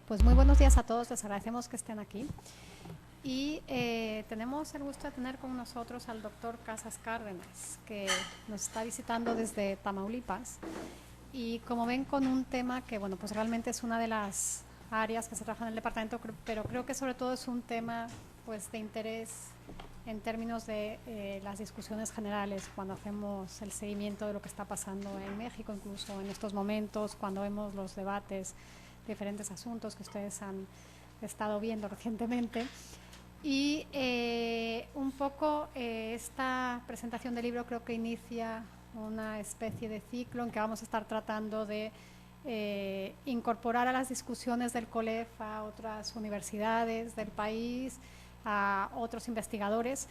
Pues muy buenos días a todos, les agradecemos que estén aquí. Y tenemos el gusto de tener con nosotros al doctor Casas Cárdenas, que nos está visitando desde Tamaulipas. Y como ven, con un tema que, bueno, pues realmente es una de las áreas que se trabaja en el departamento, pero creo que sobre todo es un tema pues de interés en términos de las discusiones generales, cuando hacemos el seguimiento de lo que está pasando en México, incluso en estos momentos, cuando vemos los debates, diferentes asuntos que ustedes han estado viendo recientemente. Y un poco esta presentación del libro creo que inicia una especie de ciclo en que vamos a estar tratando de incorporar a las discusiones del COLEF a otras universidades del país, a otros investigadores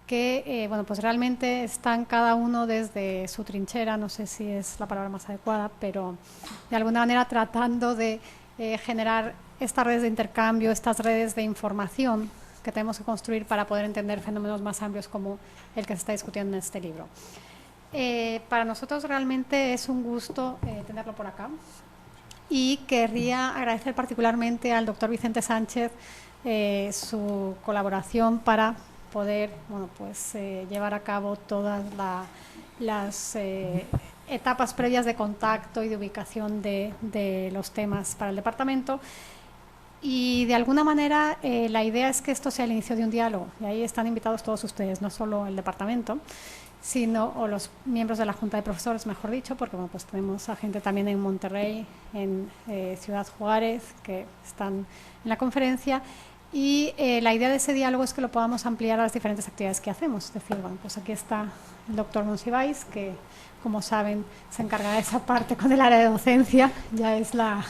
que bueno, pues realmente están cada uno desde su trinchera, no sé si es la palabra más adecuada, pero de alguna manera tratando de generar estas redes de intercambio, estas redes de información que tenemos que construir para poder entender fenómenos más amplios como el que se está discutiendo en este libro. Para nosotros realmente es un gusto tenerlo por acá y querría agradecer particularmente al doctor Vicente Sánchez su colaboración para poder, bueno, pues, llevar a cabo todas las etapas previas de contacto y de ubicación de los temas para el departamento. Y de alguna manera la idea es que esto sea el inicio de un diálogo, y ahí están invitados todos ustedes, no solo el departamento, sino o los miembros de la Junta de Profesores, mejor dicho, porque bueno, pues tenemos a gente también en Monterrey, en Ciudad Juárez, que están en la conferencia, y la idea de ese diálogo es que lo podamos ampliar a las diferentes actividades que hacemos. Es decir, bueno, pues aquí está el doctor Monsiváis, que como saben se encarga de esa parte con el área de docencia, ya es la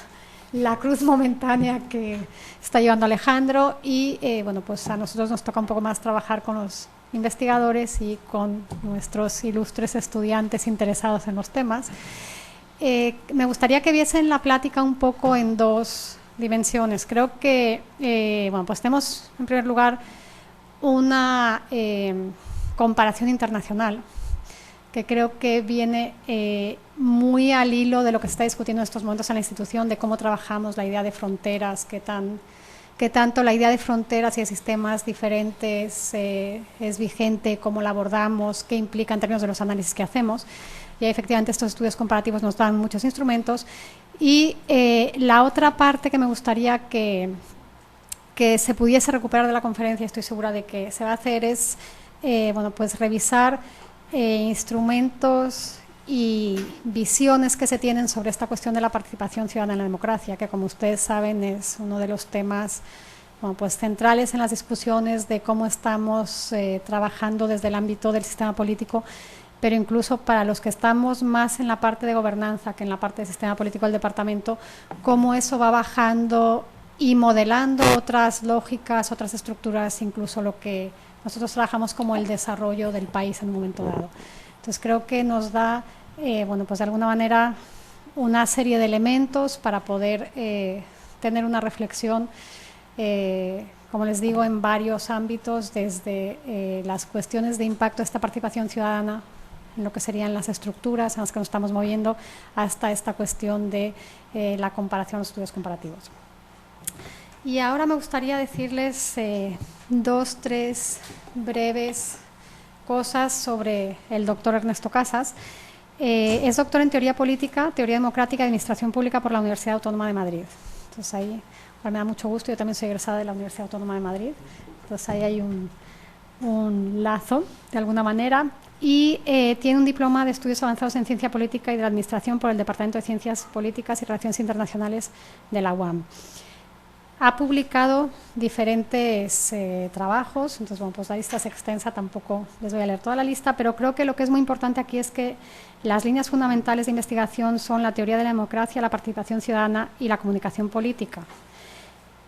cruz momentánea que está llevando Alejandro, y bueno, pues a nosotros nos toca un poco más trabajar con los investigadores y con nuestros ilustres estudiantes interesados en los temas. Me gustaría que viesen la plática un poco en dos dimensiones. Creo que, bueno, pues tenemos en primer lugar una comparación internacional que creo que viene muy al hilo de lo que se está discutiendo en estos momentos en la institución, de cómo trabajamos la idea de fronteras, que tanto la idea de fronteras y de sistemas diferentes es vigente, cómo la abordamos, qué implica en términos de los análisis que hacemos. Y efectivamente estos estudios comparativos nos dan muchos instrumentos. Y la otra parte que me gustaría que se pudiese recuperar de la conferencia, estoy segura de que se va a hacer, es bueno, pues revisar instrumentos y visiones que se tienen sobre esta cuestión de la participación ciudadana en la democracia, que como ustedes saben es uno de los temas, bueno, pues centrales en las discusiones de cómo estamos trabajando desde el ámbito del sistema político, pero incluso para los que estamos más en la parte de gobernanza que en la parte del sistema político del departamento, cómo eso va bajando y modelando otras lógicas, otras estructuras, incluso lo que nosotros trabajamos como el desarrollo del país en un momento dado. Entonces creo que nos da, bueno, pues de alguna manera una serie de elementos para poder tener una reflexión, como les digo, en varios ámbitos, desde las cuestiones de impacto de esta participación ciudadana en lo que serían las estructuras en las que nos estamos moviendo, hasta esta cuestión de la comparación, los estudios comparativos. Y ahora me gustaría decirles dos, tres breves cosas sobre el doctor Ernesto Casas. Es doctor en Teoría Política, Teoría Democrática y Administración Pública por la Universidad Autónoma de Madrid. Entonces ahí me da mucho gusto, yo también soy egresada de la Universidad Autónoma de Madrid, entonces ahí hay un lazo de alguna manera. Y tiene un diploma de estudios avanzados en ciencia política y de la administración por el Departamento de Ciencias Políticas y Relaciones Internacionales de la UAM. Ha publicado diferentes trabajos, entonces bueno, pues la lista es extensa, tampoco les voy a leer toda la lista, pero creo que lo que es muy importante aquí es que las líneas fundamentales de investigación son la teoría de la democracia, la participación ciudadana y la comunicación política.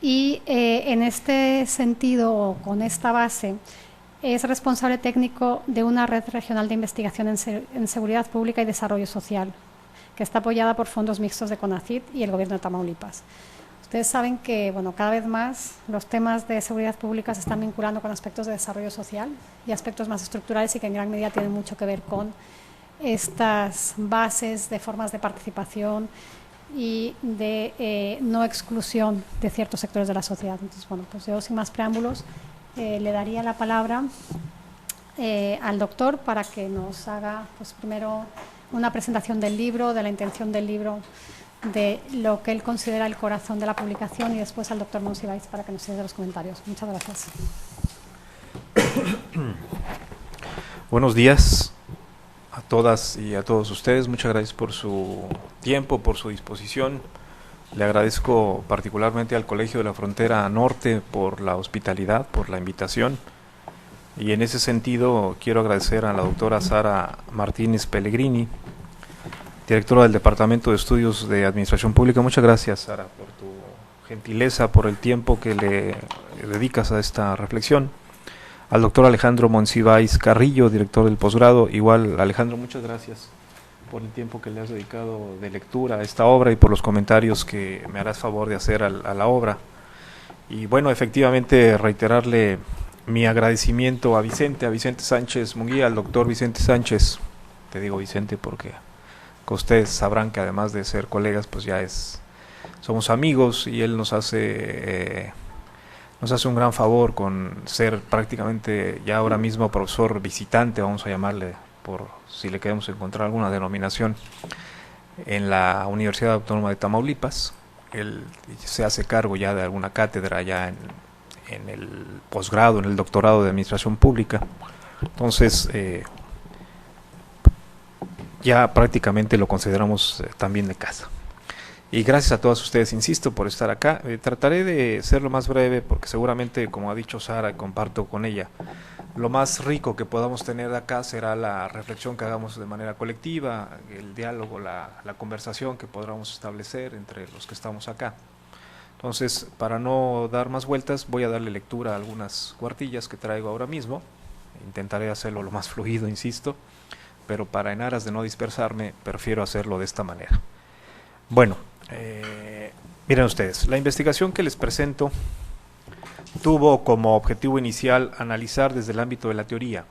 Y en este sentido, con esta base, es responsable técnico de una red regional de investigación en seguridad pública y desarrollo social, que está apoyada por fondos mixtos de CONACYT y el Gobierno de Tamaulipas. Ustedes saben que, bueno, cada vez más los temas de seguridad pública se están vinculando con aspectos de desarrollo social y aspectos más estructurales, y que en gran medida tienen mucho que ver con estas bases de formas de participación y de no exclusión de ciertos sectores de la sociedad. Entonces, bueno, pues yo sin más preámbulos le daría la palabra al doctor para que nos haga, pues primero, una presentación del libro, de la intención del libro, de lo que él considera el corazón de la publicación, y después al doctor Monsiváis para que nos siga los comentarios. Muchas gracias. Buenos días a todas y a todos ustedes. Muchas gracias por su tiempo, por su disposición. Le agradezco particularmente al Colegio de la Frontera Norte por la hospitalidad, por la invitación. Y en ese sentido quiero agradecer a la doctora Sara Martínez Pellegrini, directora del Departamento de Estudios de Administración Pública. Muchas gracias, Sara, por tu gentileza, por el tiempo que le dedicas a esta reflexión. Al doctor Alejandro Monsiváis Carrillo, director del posgrado. Igual, Alejandro, muchas gracias por el tiempo que le has dedicado de lectura a esta obra y por los comentarios que me harás favor de hacer a la obra. Y bueno, efectivamente reiterarle mi agradecimiento a Vicente Sánchez Munguía, al doctor Vicente Sánchez. Te digo Vicente porque ustedes sabrán que además de ser colegas, pues ya somos amigos, y él nos hace un gran favor con ser prácticamente ya ahora mismo profesor visitante, vamos a llamarle, por si le queremos encontrar alguna denominación, en la Universidad Autónoma de Tamaulipas. Él se hace cargo ya de alguna cátedra ya en el posgrado, en el doctorado de Administración Pública. Entonces, ya prácticamente lo consideramos también de casa. Y gracias a todos ustedes, insisto, por estar acá. Trataré de ser lo más breve porque seguramente, como ha dicho Sara, comparto con ella, lo más rico que podamos tener acá será la reflexión que hagamos de manera colectiva, el diálogo, la conversación que podamos establecer entre los que estamos acá. Entonces, para no dar más vueltas, voy a darle lectura a algunas cuartillas que traigo ahora mismo. Intentaré hacerlo lo más fluido, insisto, pero para en aras de no dispersarme, prefiero hacerlo de esta manera. Bueno, miren ustedes, la investigación que les presento tuvo como objetivo inicial analizar desde el ámbito de la teoría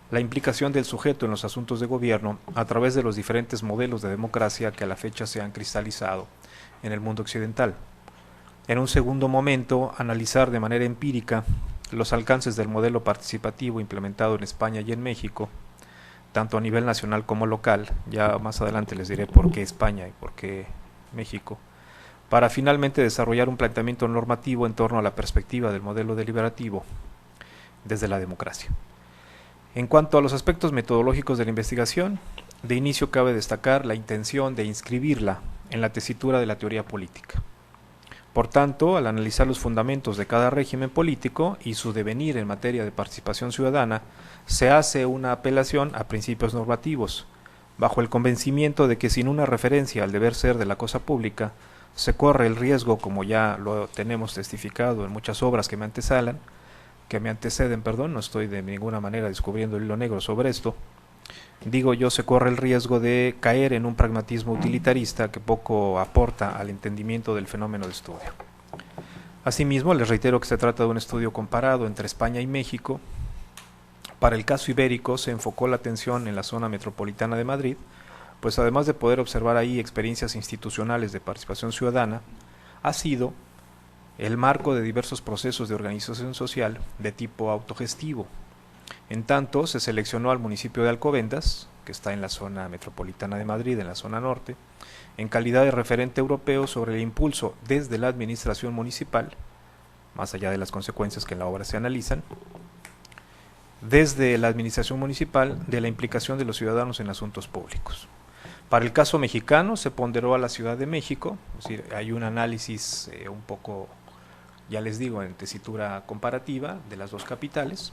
la implicación del sujeto en los asuntos de gobierno a través de los diferentes modelos de democracia que a la fecha se han cristalizado en el mundo occidental. En un segundo momento, analizar de manera empírica los alcances del modelo participativo implementado en España y en México, tanto a nivel nacional como local. Ya más adelante les diré por qué España y por qué México, para finalmente desarrollar un planteamiento normativo en torno a la perspectiva del modelo deliberativo desde la democracia. En cuanto a los aspectos metodológicos de la investigación, de inicio cabe destacar la intención de inscribirla en la tesitura de la teoría política. Por tanto, al analizar los fundamentos de cada régimen político y su devenir en materia de participación ciudadana, se hace una apelación a principios normativos, bajo el convencimiento de que sin una referencia al deber ser de la cosa pública, se corre el riesgo, como ya lo tenemos testificado en muchas obras que me anteceden, no estoy de ninguna manera descubriendo el hilo negro sobre esto. Digo yo, se corre el riesgo de caer en un pragmatismo utilitarista que poco aporta al entendimiento del fenómeno de estudio. Asimismo, les reitero que se trata de un estudio comparado entre España y México. Para el caso ibérico se enfocó la atención en la zona metropolitana de Madrid, pues además de poder observar ahí experiencias institucionales de participación ciudadana, ha sido el marco de diversos procesos de organización social de tipo autogestivo. En tanto, se seleccionó al municipio de Alcobendas, que está en la zona metropolitana de Madrid, en la zona norte, en calidad de referente europeo sobre el impulso desde la administración municipal, más allá de las consecuencias que en la obra se analizan, desde la administración municipal de la implicación de los ciudadanos en asuntos públicos. Para el caso mexicano se ponderó a la Ciudad de México, es decir, hay un análisis un poco, ya les digo, en tesitura comparativa de las dos capitales.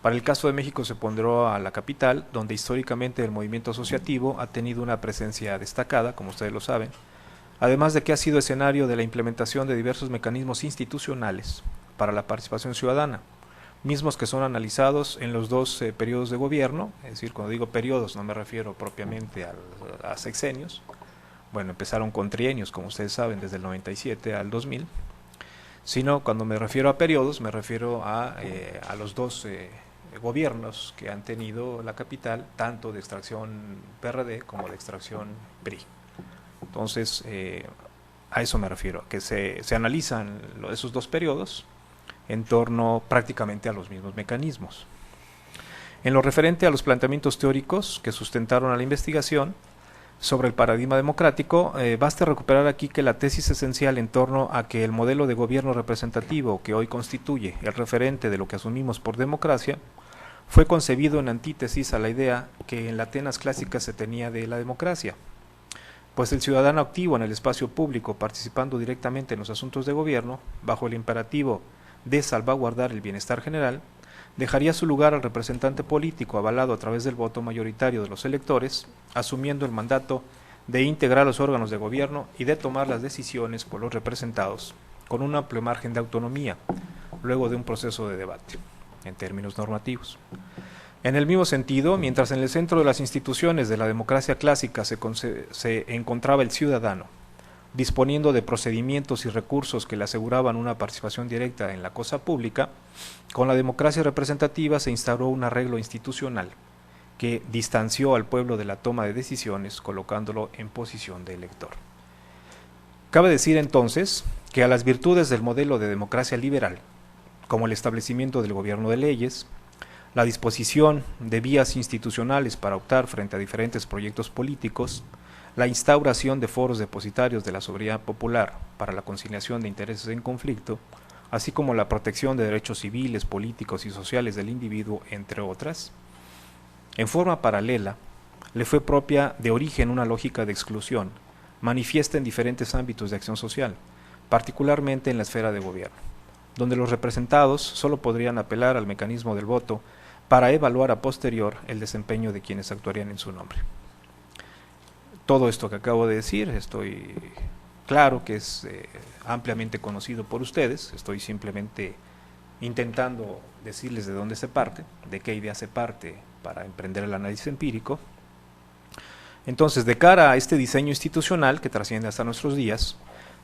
Para el caso de México se ponderó a la capital, donde históricamente el movimiento asociativo ha tenido una presencia destacada, como ustedes lo saben, además de que ha sido escenario de la implementación de diversos mecanismos institucionales para la participación ciudadana, mismos que son analizados en los dos periodos de gobierno. Es decir, cuando digo periodos no me refiero propiamente a sexenios. Bueno, empezaron con trienios, como ustedes saben, desde el 97 al 2000, sino cuando me refiero a periodos me refiero a los dos gobiernos que han tenido la capital, tanto de extracción PRD como de extracción PRI. Entonces, a eso me refiero, que se analizan esos dos periodos en torno prácticamente a los mismos mecanismos. En lo referente a los planteamientos teóricos que sustentaron a la investigación sobre el paradigma democrático, basta recuperar aquí que la tesis esencial en torno a que el modelo de gobierno representativo que hoy constituye el referente de lo que asumimos por democracia fue concebido en antítesis a la idea que en la Atenas clásica se tenía de la democracia, pues el ciudadano activo en el espacio público, participando directamente en los asuntos de gobierno, bajo el imperativo de salvaguardar el bienestar general, dejaría su lugar al representante político avalado a través del voto mayoritario de los electores, asumiendo el mandato de integrar los órganos de gobierno y de tomar las decisiones por los representados, con un amplio margen de autonomía, luego de un proceso de debate, en términos normativos. En el mismo sentido, mientras en el centro de las instituciones de la democracia clásica se encontraba el ciudadano, disponiendo de procedimientos y recursos que le aseguraban una participación directa en la cosa pública, con la democracia representativa se instauró un arreglo institucional que distanció al pueblo de la toma de decisiones, colocándolo en posición de elector. Cabe decir entonces que a las virtudes del modelo de democracia liberal, como el establecimiento del gobierno de leyes, la disposición de vías institucionales para optar frente a diferentes proyectos políticos, la instauración de foros depositarios de la soberanía popular para la conciliación de intereses en conflicto, así como la protección de derechos civiles, políticos y sociales del individuo, entre otras, en forma paralela, le fue propia de origen una lógica de exclusión, manifiesta en diferentes ámbitos de acción social, particularmente en la esfera de gobierno, donde los representados solo podrían apelar al mecanismo del voto para evaluar a posterior el desempeño de quienes actuarían en su nombre. Todo esto que acabo de decir, estoy claro que es ampliamente conocido por ustedes, estoy simplemente intentando decirles de dónde se parte, de qué idea se parte para emprender el análisis empírico. Entonces, de cara a este diseño institucional que trasciende hasta nuestros días,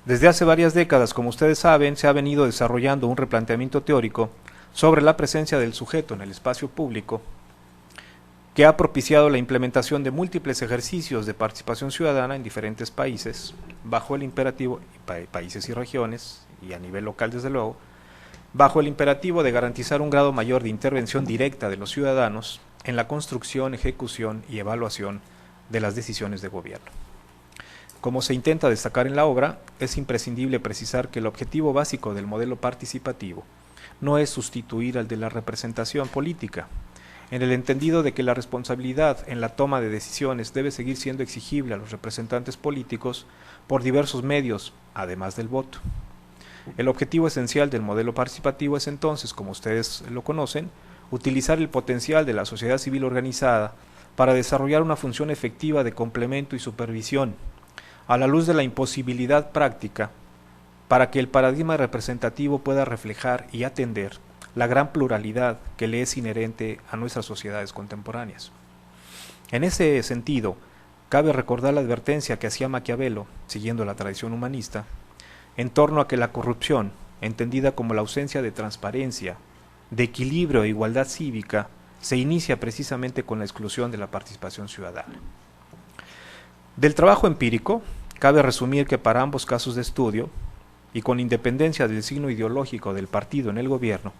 desde hace varias décadas, como ustedes saben, se ha venido desarrollando un replanteamiento teórico sobre la presencia del sujeto en el espacio público, que ha propiciado la implementación de múltiples ejercicios de participación ciudadana en diferentes países, bajo el imperativo, países y regiones, y a nivel local desde luego, bajo el imperativo de garantizar un grado mayor de intervención directa de los ciudadanos en la construcción, ejecución y evaluación de las decisiones de gobierno. Como se intenta destacar en la obra, es imprescindible precisar que el objetivo básico del modelo participativo no es sustituir al de la representación política, en el entendido de que la responsabilidad en la toma de decisiones debe seguir siendo exigible a los representantes políticos por diversos medios, además del voto. El objetivo esencial del modelo participativo es entonces, como ustedes lo conocen, utilizar el potencial de la sociedad civil organizada para desarrollar una función efectiva de complemento y supervisión, a la luz de la imposibilidad práctica, para que el paradigma representativo pueda reflejar y atender la gran pluralidad que le es inherente a nuestras sociedades contemporáneas. En ese sentido, cabe recordar la advertencia que hacía Maquiavelo, siguiendo la tradición humanista, en torno a que la corrupción, entendida como la ausencia de transparencia, de equilibrio e igualdad cívica, se inicia precisamente con la exclusión de la participación ciudadana. Del trabajo empírico, cabe resumir que para ambos casos de estudio, y con independencia del signo ideológico del partido en el gobierno,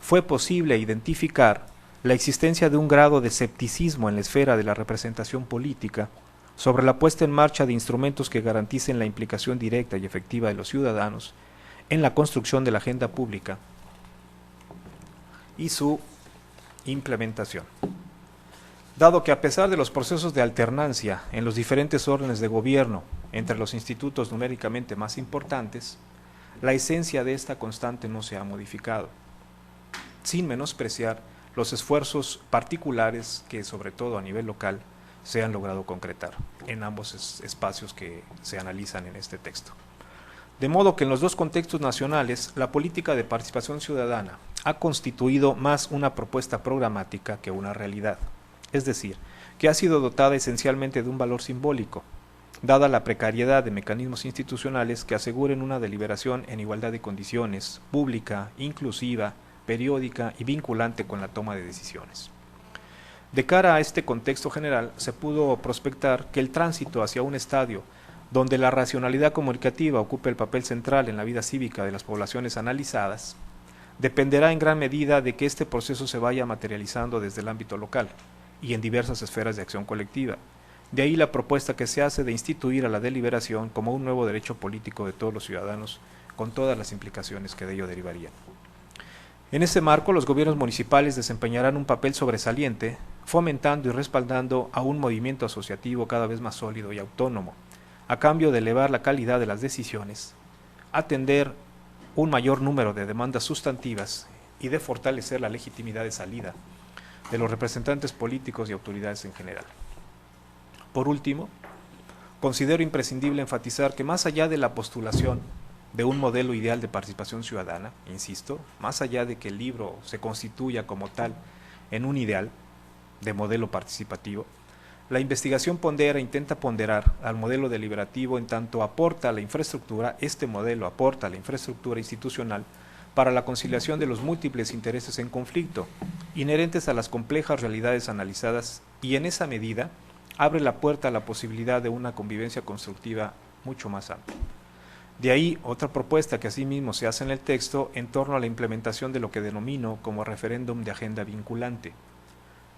fue posible identificar la existencia de un grado de escepticismo en la esfera de la representación política sobre la puesta en marcha de instrumentos que garanticen la implicación directa y efectiva de los ciudadanos en la construcción de la agenda pública y su implementación. Dado que a pesar de los procesos de alternancia en los diferentes órdenes de gobierno entre los institutos numéricamente más importantes, la esencia de esta constante no se ha modificado, sin menospreciar los esfuerzos particulares que, sobre todo a nivel local, se han logrado concretar en ambos espacios que se analizan en este texto. De modo que en los dos contextos nacionales, la política de participación ciudadana ha constituido más una propuesta programática que una realidad, es decir, que ha sido dotada esencialmente de un valor simbólico, dada la precariedad de mecanismos institucionales que aseguren una deliberación en igualdad de condiciones, pública, inclusiva, periódica y vinculante con la toma de decisiones. De cara a este contexto general, se pudo prospectar que el tránsito hacia un estadio donde la racionalidad comunicativa ocupe el papel central en la vida cívica de las poblaciones analizadas, dependerá en gran medida de que este proceso se vaya materializando desde el ámbito local y en diversas esferas de acción colectiva. De ahí la propuesta que se hace de instituir a la deliberación como un nuevo derecho político de todos los ciudadanos, con todas las implicaciones que de ello derivarían. En ese marco, los gobiernos municipales desempeñarán un papel sobresaliente, fomentando y respaldando a un movimiento asociativo cada vez más sólido y autónomo, a cambio de elevar la calidad de las decisiones, atender un mayor número de demandas sustantivas y de fortalecer la legitimidad de salida de los representantes políticos y autoridades en general. Por último, considero imprescindible enfatizar que más allá de la postulación de un modelo ideal de participación ciudadana, insisto, más allá de que el libro se constituya como tal en un ideal de modelo participativo, la investigación pondera e intenta ponderar al modelo deliberativo en tanto aporta a la infraestructura, este modelo aporta a la infraestructura institucional para la conciliación de los múltiples intereses en conflicto, inherentes a las complejas realidades analizadas, y en esa medida abre la puerta a la posibilidad de una convivencia constructiva mucho más amplia. De ahí otra propuesta que asimismo se hace en el texto en torno a la implementación de lo que denomino como referéndum de agenda vinculante,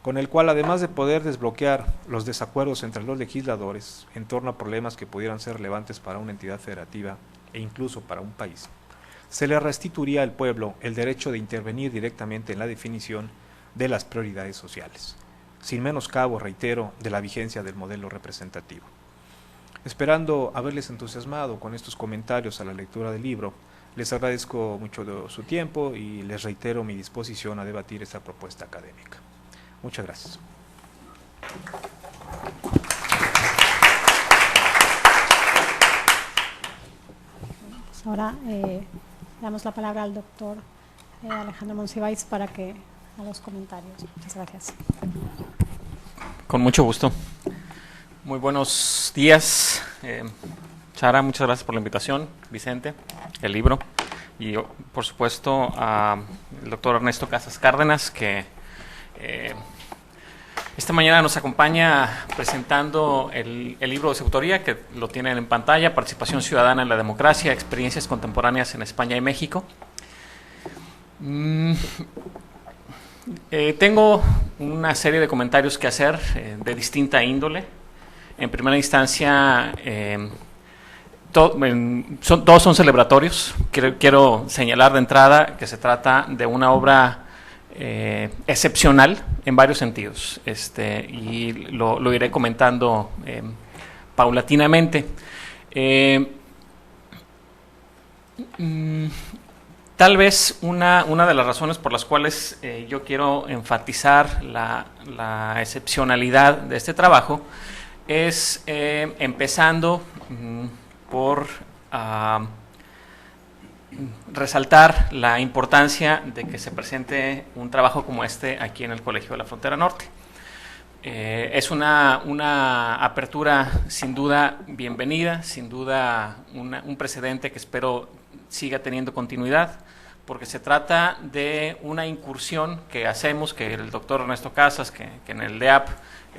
con el cual, además de poder desbloquear los desacuerdos entre los legisladores en torno a problemas que pudieran ser relevantes para una entidad federativa e incluso para un país, se le restituiría al pueblo el derecho de intervenir directamente en la definición de las prioridades sociales, sin menoscabo, reitero, de la vigencia del modelo representativo. Esperando haberles entusiasmado con estos comentarios a la lectura del libro, les agradezco mucho de su tiempo y les reitero mi disposición a debatir esta propuesta académica. Muchas gracias. Pues ahora damos la palabra al doctor Alejandro Monsiváis para que a los comentarios. Muchas gracias. Con mucho gusto. Muy buenos días. Sara, muchas gracias por la invitación. Vicente, el libro. Y por supuesto al doctor Ernesto Casas Cárdenas, que esta mañana nos acompaña presentando el libro de su autoría, que lo tienen en pantalla, Participación Ciudadana en la Democracia, Experiencias Contemporáneas en España y México. Tengo una serie de comentarios que hacer de distinta índole. En primera instancia, todos son celebratorios. Quiero señalar de entrada que se trata de una obra excepcional en varios sentidos, y lo iré comentando paulatinamente. Tal vez una de las razones por las cuales yo quiero enfatizar la excepcionalidad de este trabajo es empezando por resaltar la importancia de que se presente un trabajo como este aquí en el Colegio de la Frontera Norte. Es una apertura sin duda bienvenida, sin duda un precedente que espero siga teniendo continuidad, porque se trata de una incursión que hacemos, que el doctor Ernesto Casas, que en el DEAP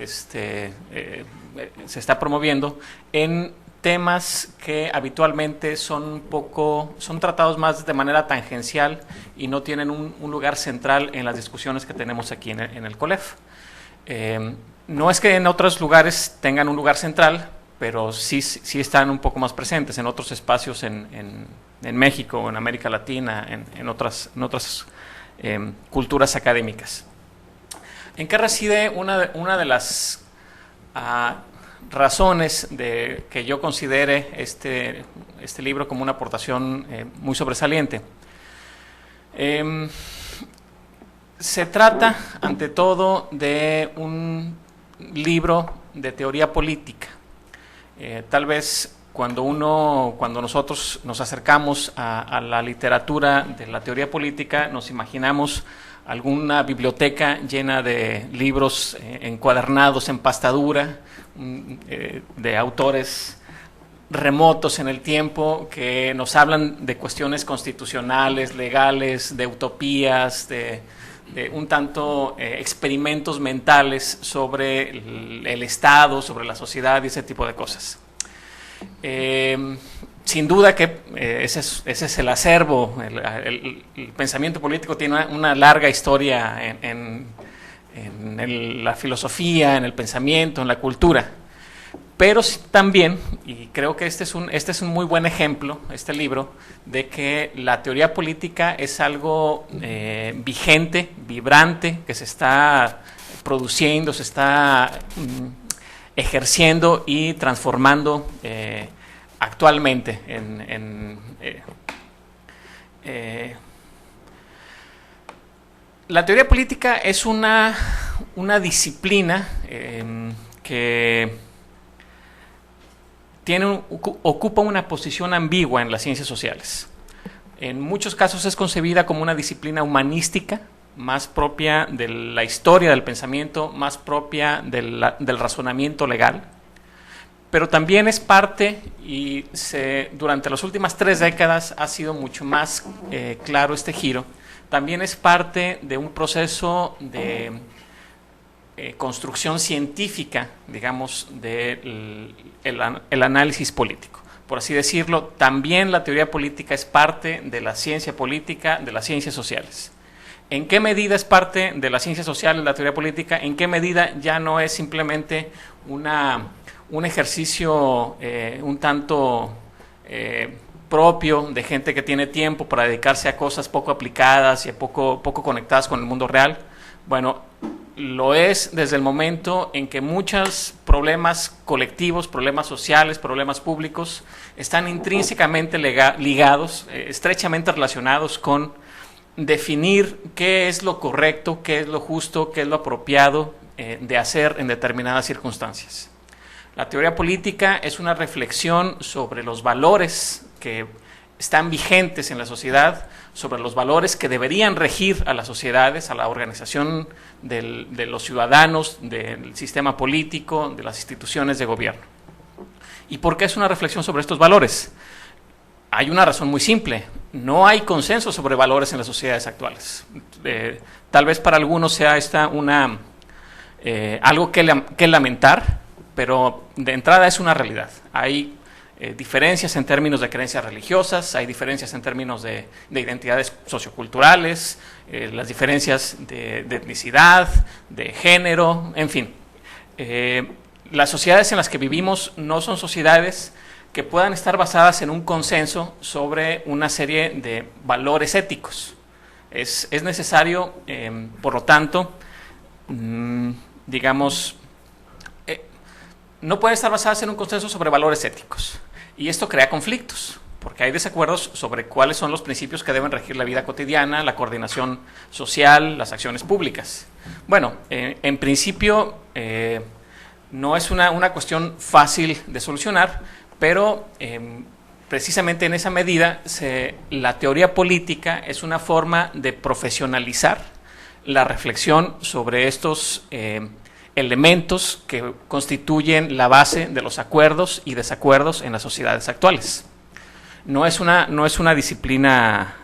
se está promoviendo, en temas que habitualmente son tratados más de manera tangencial y no tienen un lugar central en las discusiones que tenemos aquí en el COLEF. No es que en otros lugares tengan un lugar central, pero sí están un poco más presentes en otros espacios en México o en América Latina, en otras culturas académicas. ¿En qué reside una de las razones de que yo considere este libro como una aportación muy sobresaliente? Se trata, ante todo, de un libro de teoría política. Tal vez cuando nosotros nos acercamos a la literatura de la teoría política, nos imaginamos alguna biblioteca llena de libros encuadernados en pastadura, de autores remotos en el tiempo que nos hablan de cuestiones constitucionales, legales, de utopías, de un tanto experimentos mentales sobre el Estado, sobre la sociedad y ese tipo de cosas. Sin duda que ese es el acervo, el pensamiento político tiene una larga historia en la filosofía, en el pensamiento, en la cultura. Pero también, y creo que este es un muy buen ejemplo, este libro, de que la teoría política es algo vigente, vibrante, que se está produciendo, se está ejerciendo y transformando actualmente la teoría política es una disciplina que ocupa una posición ambigua en las ciencias sociales. En muchos casos es concebida como una disciplina humanística, más propia de la historia del pensamiento, más propia del razonamiento legal, pero también es parte, y durante las últimas 3 décadas ha sido mucho más claro este giro, también es parte de un proceso de construcción científica, digamos, del el análisis político. Por así decirlo, también la teoría política es parte de la ciencia política, de las ciencias sociales. ¿En qué medida es parte de las ciencias sociales la teoría política? ¿En qué medida ya no es simplemente un ejercicio un tanto propio de gente que tiene tiempo para dedicarse a cosas poco aplicadas y poco conectadas con el mundo real? Bueno, lo es desde el momento en que muchos problemas colectivos, problemas sociales, problemas públicos están intrínsecamente ligados, estrechamente relacionados con definir qué es lo correcto, qué es lo justo, qué es lo apropiado de hacer en determinadas circunstancias. La teoría política es una reflexión sobre los valores que están vigentes en la sociedad, sobre los valores que deberían regir a las sociedades, a la organización de los ciudadanos, del sistema político, de las instituciones de gobierno. ¿Y por qué es una reflexión sobre estos valores? Hay una razón muy simple: no hay consenso sobre valores en las sociedades actuales. Tal vez para algunos sea esta algo que lamentar, pero de entrada es una realidad. Hay diferencias en términos de creencias religiosas, hay diferencias en términos de identidades socioculturales, las diferencias de etnicidad, de género, en fin. Las sociedades en las que vivimos no son sociedades que puedan estar basadas en un consenso sobre una serie de valores éticos. Es necesario, por lo tanto, digamos, no pueden estar basadas en un consenso sobre valores éticos. Y esto crea conflictos, porque hay desacuerdos sobre cuáles son los principios que deben regir la vida cotidiana, la coordinación social, las acciones públicas. Bueno, en principio no es una cuestión fácil de solucionar, pero precisamente en esa medida la teoría política es una forma de profesionalizar la reflexión sobre estos elementos que constituyen la base de los acuerdos y desacuerdos en las sociedades actuales. No es una disciplina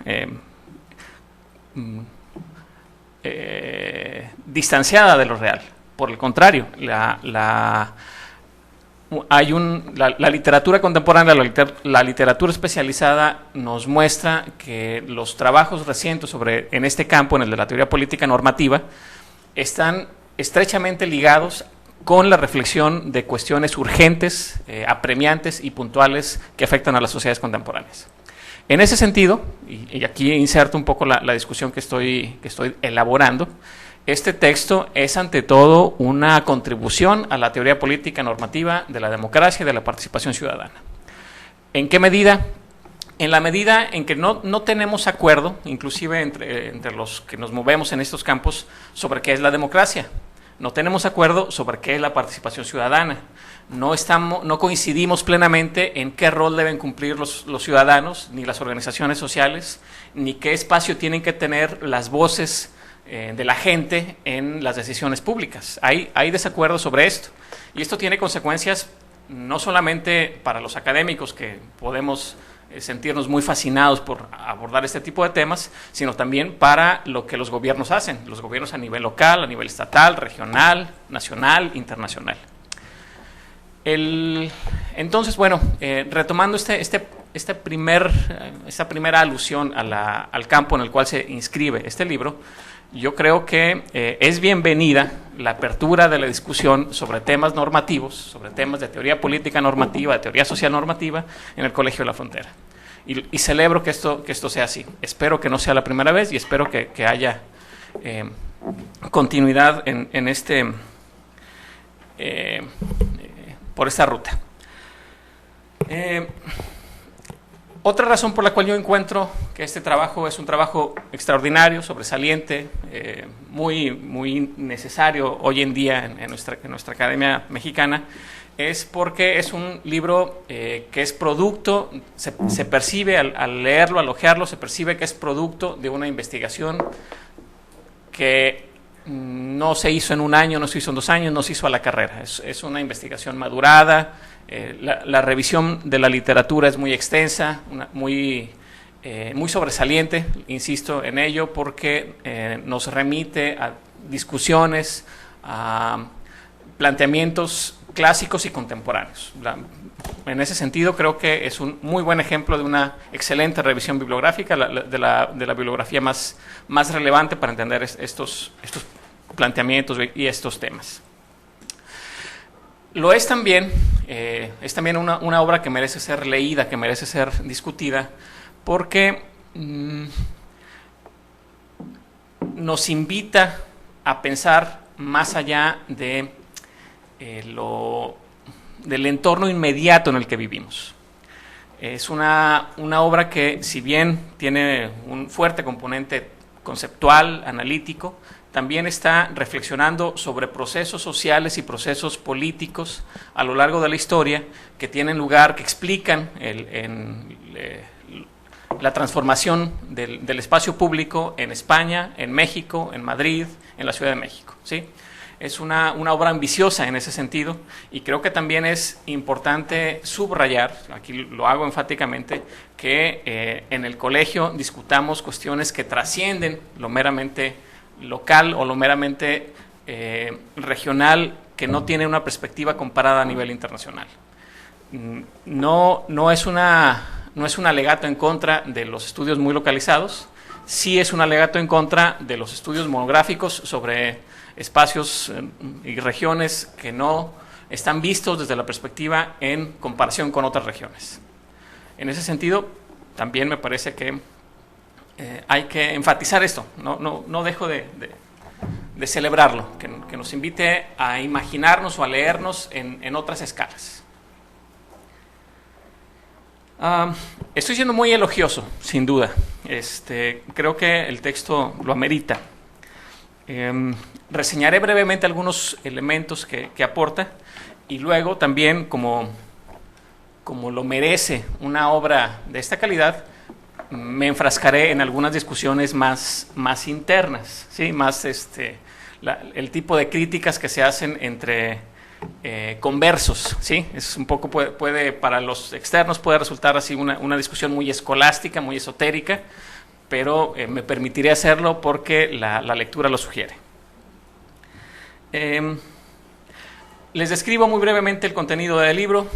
distanciada de lo real. Por el contrario, la literatura contemporánea, la literatura especializada nos muestra que los trabajos recientes en este campo, en el de la teoría política normativa, están estrechamente ligados con la reflexión de cuestiones urgentes, apremiantes y puntuales que afectan a las sociedades contemporáneas. En ese sentido, y aquí inserto un poco la discusión que estoy elaborando, este texto es ante todo una contribución a la teoría política normativa de la democracia y de la participación ciudadana. ¿En qué medida? En la medida en que no tenemos acuerdo, inclusive entre los que nos movemos en estos campos, sobre qué es la democracia. No tenemos acuerdo sobre qué es la participación ciudadana. No coincidimos plenamente en qué rol deben cumplir los ciudadanos, ni las organizaciones sociales, ni qué espacio tienen que tener las voces de la gente en las decisiones públicas. Hay desacuerdos sobre esto. Y esto tiene consecuencias no solamente para los académicos, que podemos sentirnos muy fascinados por abordar este tipo de temas, sino también para lo que los gobiernos hacen, los gobiernos a nivel local, a nivel estatal, regional, nacional, internacional. Entonces, bueno, retomando esta primera alusión al campo en el cual se inscribe este libro, yo creo que es bienvenida la apertura de la discusión sobre temas normativos, sobre temas de teoría política normativa, de teoría social normativa en el Colegio de la Frontera. Y celebro que esto sea así. Espero que no sea la primera vez y espero que haya continuidad por esta ruta. Otra razón por la cual yo encuentro que este trabajo es un trabajo extraordinario, sobresaliente, muy necesario hoy en día en nuestra academia mexicana, es porque es un libro que es producto, se percibe al leerlo, al hojearlo, se percibe que es producto de una investigación que no se hizo en un año, no se hizo en 2 años, no se hizo a la carrera. Es una investigación madurada. La revisión de la literatura es muy extensa, muy sobresaliente, insisto en ello, porque nos remite a discusiones, a planteamientos clásicos y contemporáneos. En ese sentido, creo que es un muy buen ejemplo de una excelente revisión bibliográfica, de la bibliografía más relevante para entender estos planteamientos y estos temas. Lo es también una obra que merece ser leída, que merece ser discutida, porque nos invita a pensar más allá del entorno inmediato en el que vivimos. Es una obra que, si bien tiene un fuerte componente conceptual, analítico, también está reflexionando sobre procesos sociales y procesos políticos a lo largo de la historia que tienen lugar, que explican la transformación del espacio público en España, en México, en Madrid, en la Ciudad de México, ¿sí? Es una obra ambiciosa en ese sentido, y creo que también es importante subrayar, aquí lo hago enfáticamente, que en el colegio discutamos cuestiones que trascienden lo meramente local o lo meramente regional, que no tiene una perspectiva comparada a nivel internacional. No es un alegato en contra de los estudios muy localizados, sí es un alegato en contra de los estudios monográficos sobre espacios y regiones que no están vistos desde la perspectiva en comparación con otras regiones. En ese sentido, también me parece que hay que enfatizar esto, no dejo de celebrarlo, que nos invite a imaginarnos o a leernos en otras escalas. Estoy siendo muy elogioso, sin duda. Creo que el texto lo amerita. Reseñaré brevemente algunos elementos que aporta, y luego también, como lo merece una obra de esta calidad, me enfrascaré en algunas discusiones más internas, ¿sí? Más el tipo de críticas que se hacen entre conversos, ¿sí? Es un poco, puede para los externos puede resultar así una discusión muy escolástica, muy esotérica, pero me permitiré hacerlo porque la lectura lo sugiere. Les describo muy brevemente el contenido del libro.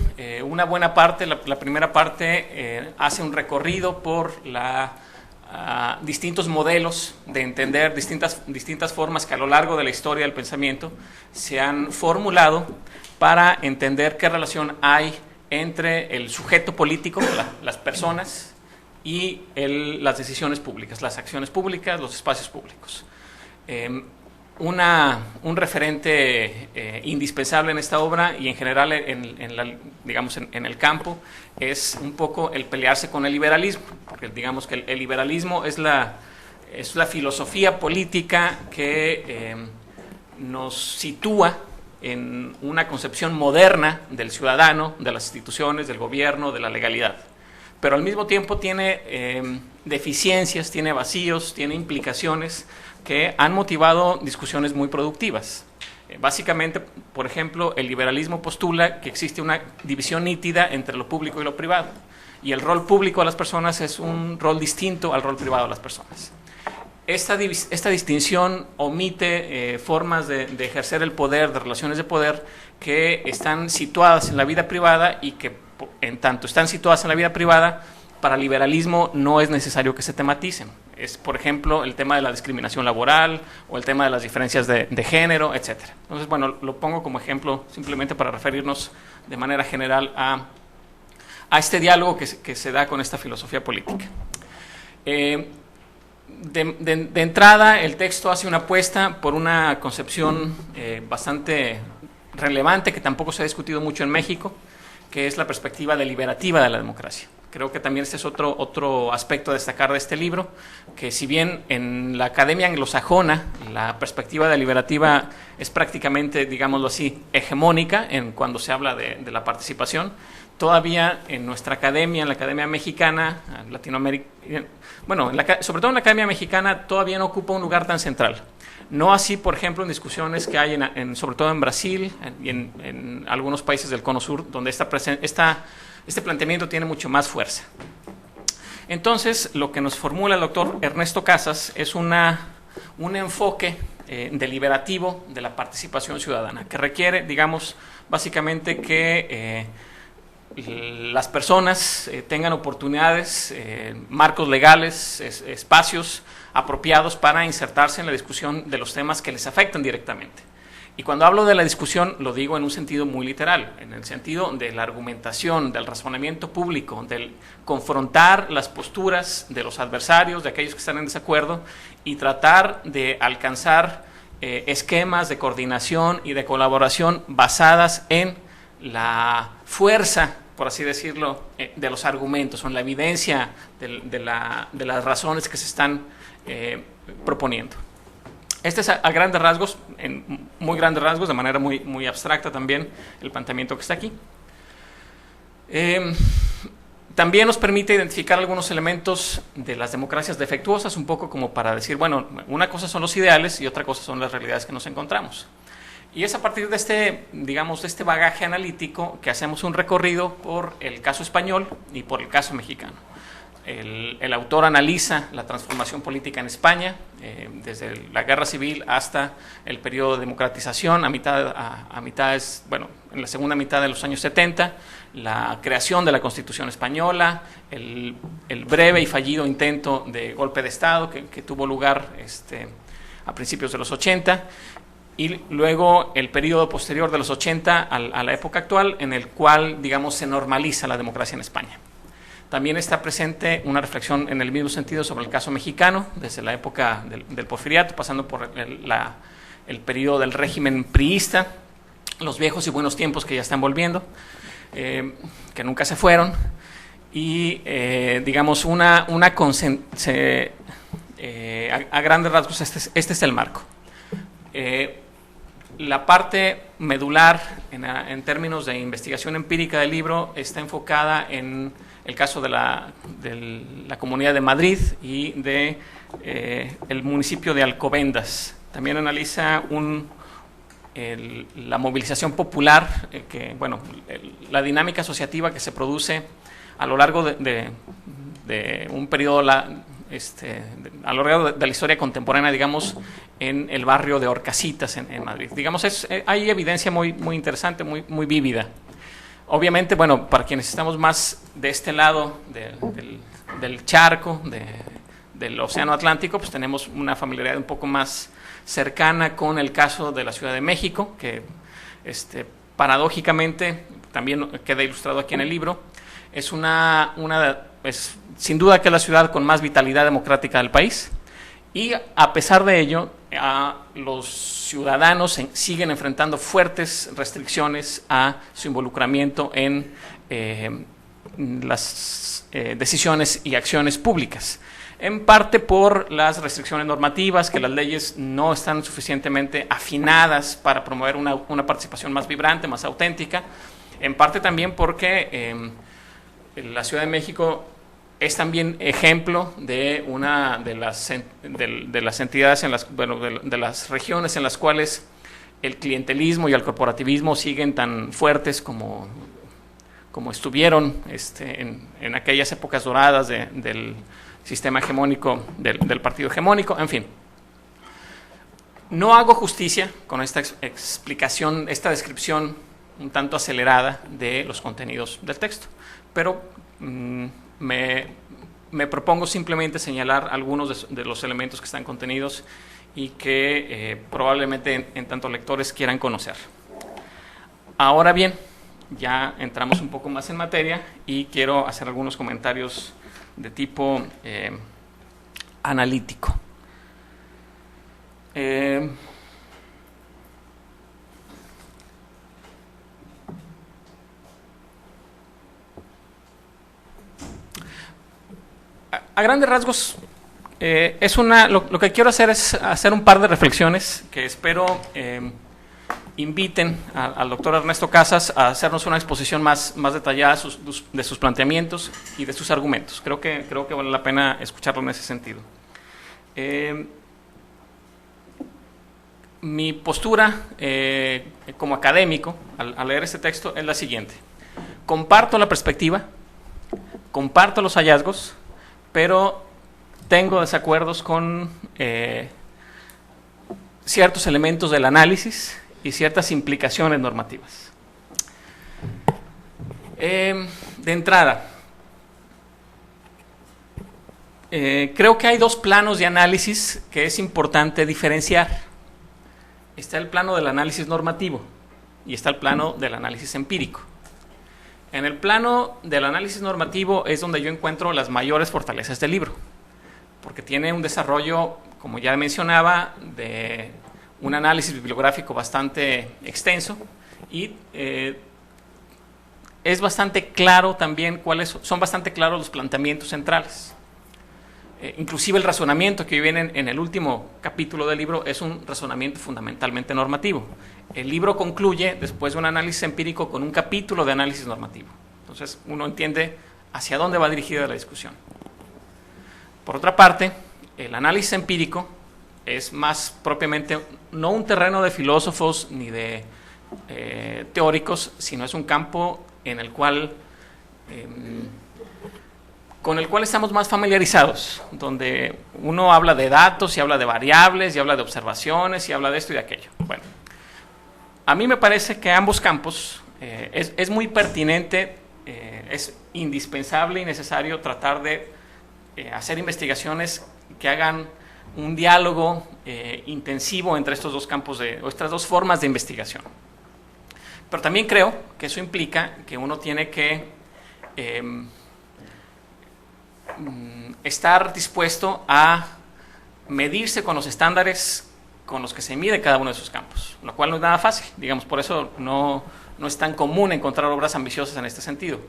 Una buena parte, la primera parte, hace un recorrido por distintos modelos de entender, distintas formas que a lo largo de la historia del pensamiento se han formulado para entender qué relación hay entre el sujeto político, las personas, y las decisiones públicas, las acciones públicas, los espacios públicos. Un referente indispensable en esta obra y en general en el campo es un poco el pelearse con el liberalismo, porque digamos que el liberalismo es la filosofía política que nos sitúa en una concepción moderna del ciudadano, de las instituciones, del gobierno, de la legalidad, pero al mismo tiempo tiene deficiencias, tiene vacíos, tiene implicaciones que han motivado discusiones muy productivas. Básicamente, por ejemplo, el liberalismo postula que existe una división nítida entre lo público y lo privado, y el rol público de las personas es un rol distinto al rol privado de las personas. Esta distinción omite formas de ejercer el poder, de relaciones de poder, que están situadas en la vida privada y que en tanto están situadas en la vida privada, para el liberalismo no es necesario que se tematicen. Es, por ejemplo, el tema de la discriminación laboral o el tema de las diferencias de género, etc. Entonces, bueno, lo pongo como ejemplo simplemente para referirnos de manera general a este diálogo que se da con esta filosofía política. De entrada, el texto hace una apuesta por una concepción bastante relevante que tampoco se ha discutido mucho en México, que es la perspectiva deliberativa de la democracia. Creo que también este es otro aspecto a destacar de este libro, que si bien en la academia anglosajona la perspectiva deliberativa es prácticamente, digámoslo así, hegemónica cuando se habla de la participación, todavía en nuestra academia, en la academia mexicana, Latinoamérica, bueno, sobre todo en la academia mexicana, todavía no ocupa un lugar tan central. No así, por ejemplo, en discusiones que hay sobre todo en Brasil y en algunos países del Cono Sur, donde este planteamiento tiene mucho más fuerza. Entonces, lo que nos formula el doctor Ernesto Casas es un enfoque deliberativo de la participación ciudadana, que requiere, digamos, básicamente que las personas tengan oportunidades, marcos legales, espacios apropiados para insertarse en la discusión de los temas que les afectan directamente. Y cuando hablo de la discusión, lo digo en un sentido muy literal, en el sentido de la argumentación, del razonamiento público, del confrontar las posturas de los adversarios, de aquellos que están en desacuerdo, y tratar de alcanzar esquemas de coordinación y de colaboración basadas en la fuerza, por así decirlo, de los argumentos, o en la evidencia de las razones que se están proponiendo. Este es a grandes rasgos, en muy grandes rasgos, de manera muy, muy abstracta también, el planteamiento que está aquí. También nos permite identificar algunos elementos de las democracias defectuosas, un poco como para decir, bueno, una cosa son los ideales y otra cosa son las realidades que nos encontramos. Y es a partir de este bagaje analítico que hacemos un recorrido por el caso español y por el caso mexicano. El autor analiza la transformación política en España, desde la guerra civil hasta el periodo de democratización, en la segunda mitad de los años 70, la creación de la Constitución española, el breve y fallido intento de golpe de Estado que tuvo lugar a principios de los 80, y luego el periodo posterior de los 80 a la época actual, en el cual, digamos, se normaliza la democracia en España. También está presente una reflexión en el mismo sentido sobre el caso mexicano, desde la época del Porfiriato, pasando por el periodo del régimen priista, los viejos y buenos tiempos que ya están volviendo, que nunca se fueron, y digamos a grandes rasgos este es el marco. La parte medular en términos de investigación empírica del libro está enfocada en el caso de la Comunidad de Madrid y el municipio de Alcobendas. También analiza la movilización popular, la dinámica asociativa que se produce a lo largo de un periodo, a lo largo de la historia contemporánea, digamos, en el barrio de Horcasitas en Madrid. Digamos, hay evidencia muy, muy interesante, muy, muy vívida. Obviamente, bueno, para quienes estamos más de este lado del charco, del Océano Atlántico, pues tenemos una familiaridad un poco más cercana con el caso de la Ciudad de México, que paradójicamente, también queda ilustrado aquí en el libro, es sin duda que es la ciudad con más vitalidad democrática del país, y a pesar de ello, los ciudadanos siguen enfrentando fuertes restricciones a su involucramiento en las decisiones y acciones públicas, en parte por las restricciones normativas, que las leyes no están suficientemente afinadas para promover una participación más vibrante, más auténtica, en parte también porque la Ciudad de México es también ejemplo de una de las entidades, de las regiones en las cuales el clientelismo y el corporativismo siguen tan fuertes como estuvieron en aquellas épocas doradas del sistema hegemónico, del partido hegemónico, en fin. No hago justicia con esta explicación, esta descripción un tanto acelerada de los contenidos del texto, pero me propongo simplemente señalar algunos de los elementos que están contenidos y que probablemente en tanto lectores quieran conocer. Ahora bien, ya entramos un poco más en materia y quiero hacer algunos comentarios de tipo analítico. A grandes rasgos, lo que quiero hacer es hacer un par de reflexiones que espero inviten al doctor Ernesto Casas a hacernos una exposición más detallada de sus planteamientos y de sus argumentos. Creo que vale la pena escucharlo en ese sentido. Mi postura como académico al leer este texto es la siguiente. Comparto la perspectiva, comparto los hallazgos, pero tengo desacuerdos con ciertos elementos del análisis y ciertas implicaciones normativas. De entrada, creo que hay dos planos de análisis que es importante diferenciar. Está el plano del análisis normativo y está el plano del análisis empírico. En el plano del análisis normativo es donde yo encuentro las mayores fortalezas del libro, porque tiene un desarrollo, como ya mencionaba, de un análisis bibliográfico bastante extenso y es bastante claro también son bastante claros los planteamientos centrales. Inclusive el razonamiento que viene en el último capítulo del libro es un razonamiento fundamentalmente normativo. El libro concluye después de un análisis empírico con un capítulo de análisis normativo. Entonces uno entiende hacia dónde va dirigida la discusión. Por otra parte, el análisis empírico es más propiamente no un terreno de filósofos ni de teóricos, sino es un campo en el cual con el cual estamos más familiarizados, donde uno habla de datos y habla de variables y habla de observaciones y habla de esto y de aquello. Bueno, a mí me parece que ambos campos es muy pertinente, es indispensable y necesario tratar de hacer investigaciones que hagan un diálogo intensivo entre estos dos campos o estas dos formas de investigación. Pero también creo que eso implica que uno tiene que estar dispuesto a medirse con los estándares con los que se mide cada uno de esos campos, lo cual no es nada fácil, digamos, por eso no es tan común encontrar obras ambiciosas en este sentido,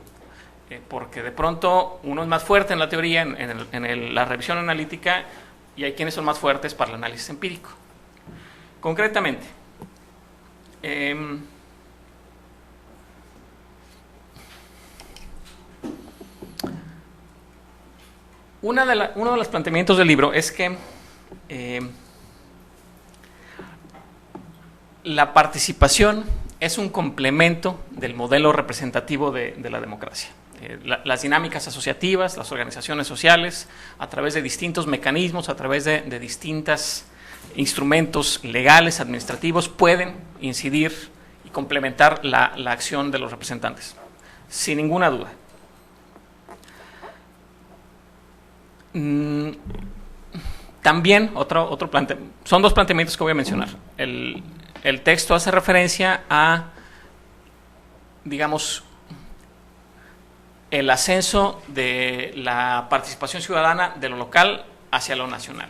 porque de pronto uno es más fuerte en la teoría, en la revisión analítica, y hay quienes son más fuertes para el análisis empírico. Concretamente, uno de los planteamientos del libro es que la participación es un complemento del modelo representativo de la democracia. Las dinámicas asociativas, las organizaciones sociales, a través de distintos mecanismos, a través de distintos instrumentos legales, administrativos, pueden incidir y complementar la acción de los representantes, sin ninguna duda. También son dos planteamientos que voy a mencionar. El texto hace referencia a, digamos, el ascenso de la participación ciudadana de lo local hacia lo nacional.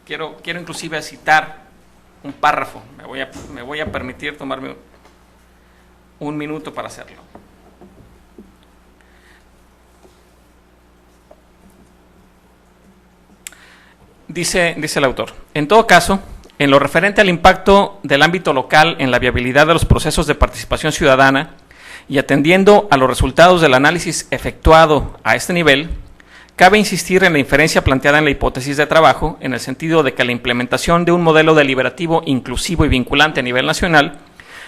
Quiero inclusive citar un párrafo. Me voy a permitir tomarme un minuto para hacerlo. Dice el autor: en todo caso, en lo referente al impacto del ámbito local en la viabilidad de los procesos de participación ciudadana y atendiendo a los resultados del análisis efectuado a este nivel, cabe insistir en la inferencia planteada en la hipótesis de trabajo, en el sentido de que la implementación de un modelo deliberativo inclusivo y vinculante a nivel nacional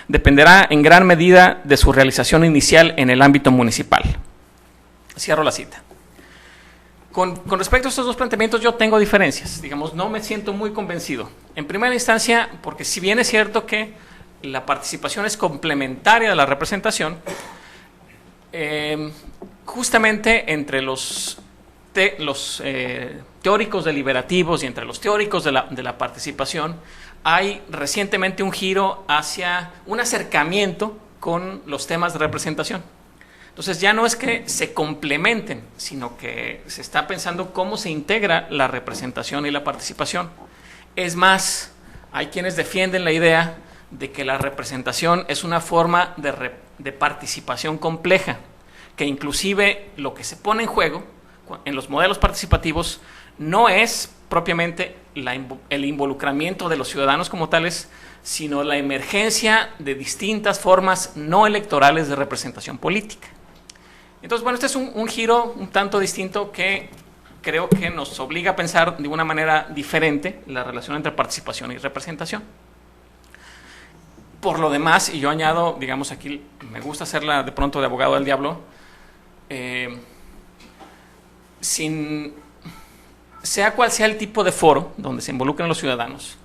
dependerá en gran medida de su realización inicial en el ámbito municipal. Cierro la cita. Con respecto a estos dos planteamientos yo tengo diferencias, digamos, no me siento muy convencido. En primera instancia, porque si bien es cierto que la participación es complementaria de la representación, justamente entre los teóricos deliberativos y entre los teóricos de la participación, hay recientemente un giro hacia un acercamiento con los temas de representación. Entonces ya no es que se complementen, sino que se está pensando cómo se integra la representación y la participación. Es más, hay quienes defienden la idea de que la representación es una forma de participación compleja, que inclusive lo que se pone en juego en los modelos participativos no es propiamente el involucramiento de los ciudadanos como tales, sino la emergencia de distintas formas no electorales de representación política. Entonces, bueno, este es un giro un tanto distinto que creo que nos obliga a pensar de una manera diferente la relación entre participación y representación. Por lo demás, y yo añado, digamos aquí, me gusta hacerla de pronto de abogado del diablo, sea cual sea el tipo de foro donde se involucran los ciudadanos,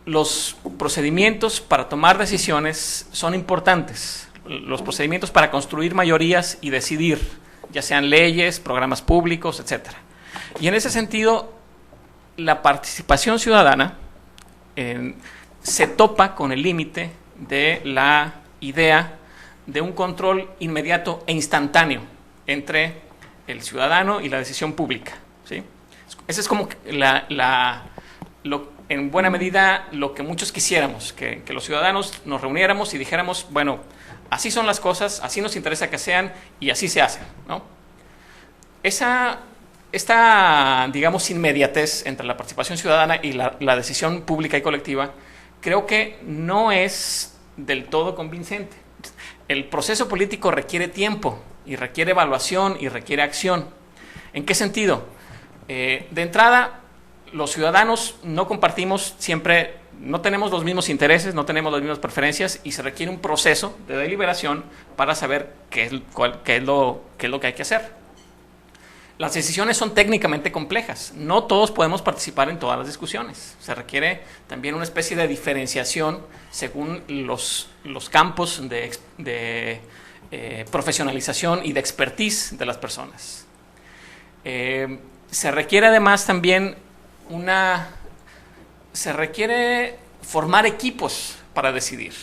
los procedimientos para tomar decisiones son importantes. Los procedimientos para construir mayorías y decidir, ya sean leyes, programas públicos, etc. Y en ese sentido, la participación ciudadana se topa con el límite de la idea de un control inmediato e instantáneo entre el ciudadano y la decisión pública, ¿sí? Ese es como en buena medida lo que muchos quisiéramos, que los ciudadanos nos reuniéramos y dijéramos, bueno, así son las cosas, así nos interesa que sean y así se hacen, ¿no? Esta, digamos, inmediatez entre la participación ciudadana y la decisión pública y colectiva, creo que no es del todo convincente. El proceso político requiere tiempo y requiere evaluación y requiere acción. ¿En qué sentido? De entrada, los ciudadanos no compartimos siempre, no tenemos los mismos intereses, no tenemos las mismas preferencias y se requiere un proceso de deliberación para saber qué es lo que hay que hacer. Las decisiones son técnicamente complejas, no todos podemos participar en todas las discusiones. Se requiere también una especie de diferenciación según los campos de profesionalización y de expertise de las personas. Se requiere además también se requiere formar equipos para decidir,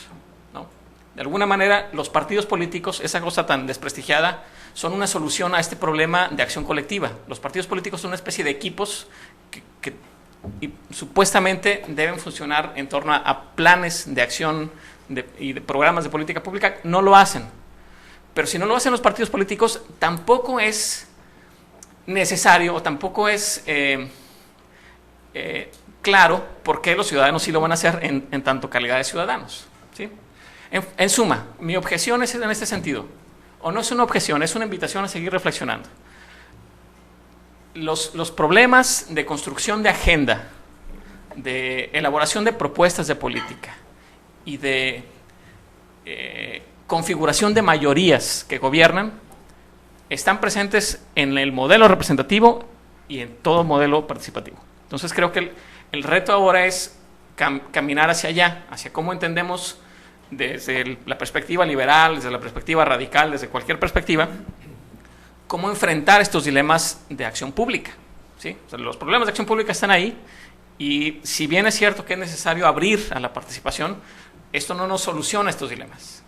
¿no? De alguna manera, los partidos políticos, esa cosa tan desprestigiada, son una solución a este problema de acción colectiva. Los partidos políticos son una especie de equipos que supuestamente deben funcionar en torno a planes de acción y de programas de política pública. No lo hacen. Pero si no lo hacen los partidos políticos, tampoco es necesario o tampoco es claro por qué los ciudadanos sí lo van a hacer en tanto calidad de ciudadanos, ¿sí? En suma, mi objeción es en este sentido, o no es una objeción, es una invitación a seguir reflexionando. Los problemas de construcción de agenda, de elaboración de propuestas de política y de configuración de mayorías que gobiernan están presentes en el modelo representativo y en todo modelo participativo. Entonces creo que el reto ahora es caminar hacia allá, hacia cómo entendemos desde la perspectiva liberal, desde la perspectiva radical, desde cualquier perspectiva, cómo enfrentar estos dilemas de acción pública, ¿sí? O sea, los problemas de acción pública están ahí y si bien es cierto que es necesario abrir a la participación, esto no nos soluciona estos dilemas.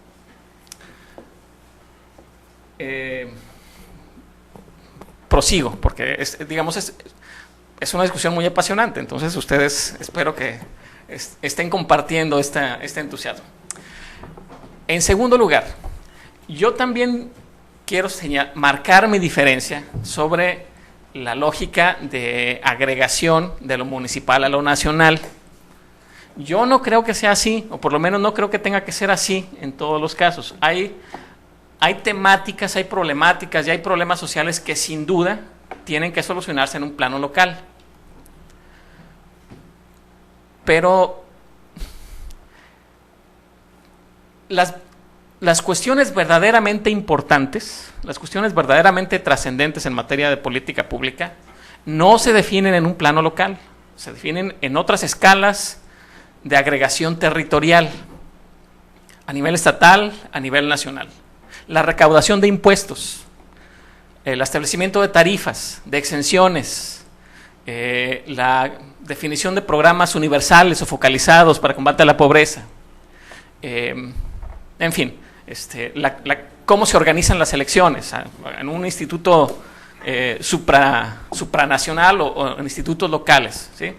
Prosigo, porque es una discusión muy apasionante, entonces ustedes espero que estén compartiendo este entusiasmo. En segundo lugar, yo también quiero marcar mi diferencia sobre la lógica de agregación de lo municipal a lo nacional. Yo no creo que sea así, o por lo menos no creo que tenga que ser así en todos los casos. Hay temáticas, hay problemáticas y hay problemas sociales que sin duda tienen que solucionarse en un plano local. Pero las cuestiones verdaderamente importantes, las cuestiones verdaderamente trascendentes en materia de política pública, no se definen en un plano local, se definen en otras escalas de agregación territorial, a nivel estatal, a nivel nacional. La recaudación de impuestos, el establecimiento de tarifas, de exenciones, la definición de programas universales o focalizados para combate a la pobreza, en fin, cómo se organizan las elecciones en un instituto supranacional o en institutos locales, ¿sí?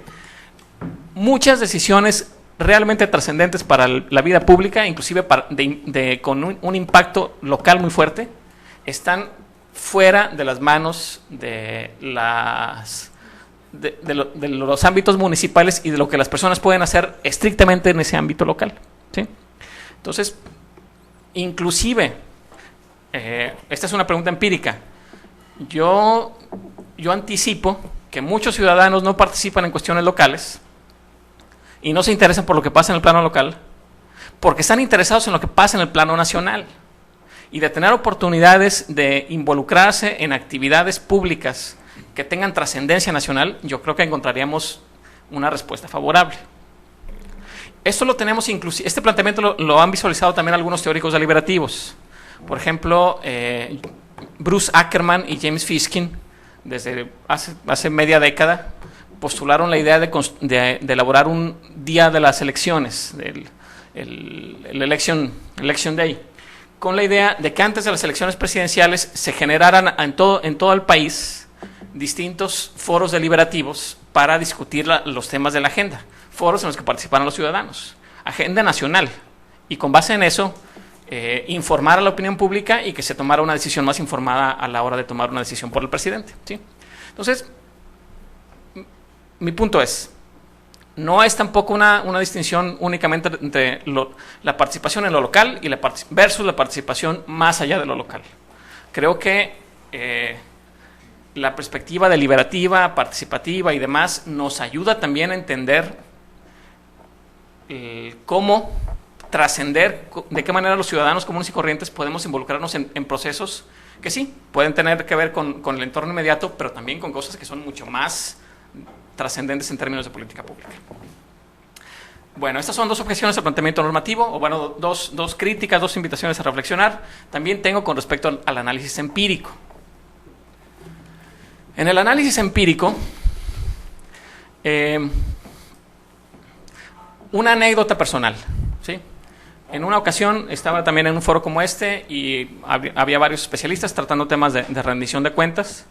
Muchas decisiones realmente trascendentes para la vida pública, inclusive con un impacto local muy fuerte, están fuera de las manos de los ámbitos municipales y de lo que las personas pueden hacer estrictamente en ese ámbito local, ¿sí? Entonces, inclusive, esta es una pregunta empírica, yo anticipo que muchos ciudadanos no participan en cuestiones locales y no se interesan por lo que pasa en el plano local, porque están interesados en lo que pasa en el plano nacional. Y de tener oportunidades de involucrarse en actividades públicas que tengan trascendencia nacional, yo creo que encontraríamos una respuesta favorable. Esto lo tenemos inclusive, este planteamiento lo han visualizado también algunos teóricos deliberativos. Por ejemplo, Bruce Ackerman y James Fiskin, desde hace media década, postularon la idea de elaborar un día de las elecciones, el Election Day, con la idea de que antes de las elecciones presidenciales se generaran en todo el país distintos foros deliberativos para discutir los temas de la agenda, foros en los que participaran los ciudadanos, agenda nacional, y con base en eso informar a la opinión pública y que se tomara una decisión más informada a la hora de tomar una decisión por el presidente, ¿sí? Entonces, mi punto es, no es tampoco una distinción únicamente entre la participación en lo local y versus la participación más allá de lo local. Creo que la perspectiva deliberativa, participativa y demás nos ayuda también a entender cómo trascender, de qué manera los ciudadanos comunes y corrientes podemos involucrarnos en procesos que sí, pueden tener que ver con el entorno inmediato, pero también con cosas que son mucho más trascendentes en términos de política pública. Bueno, estas son dos objeciones al planteamiento normativo, o bueno, dos críticas, dos invitaciones a reflexionar. También tengo con respecto al análisis empírico. En el análisis empírico, una anécdota personal, ¿sí? En una ocasión estaba también en un foro como este y había varios especialistas tratando temas de rendición de cuentas.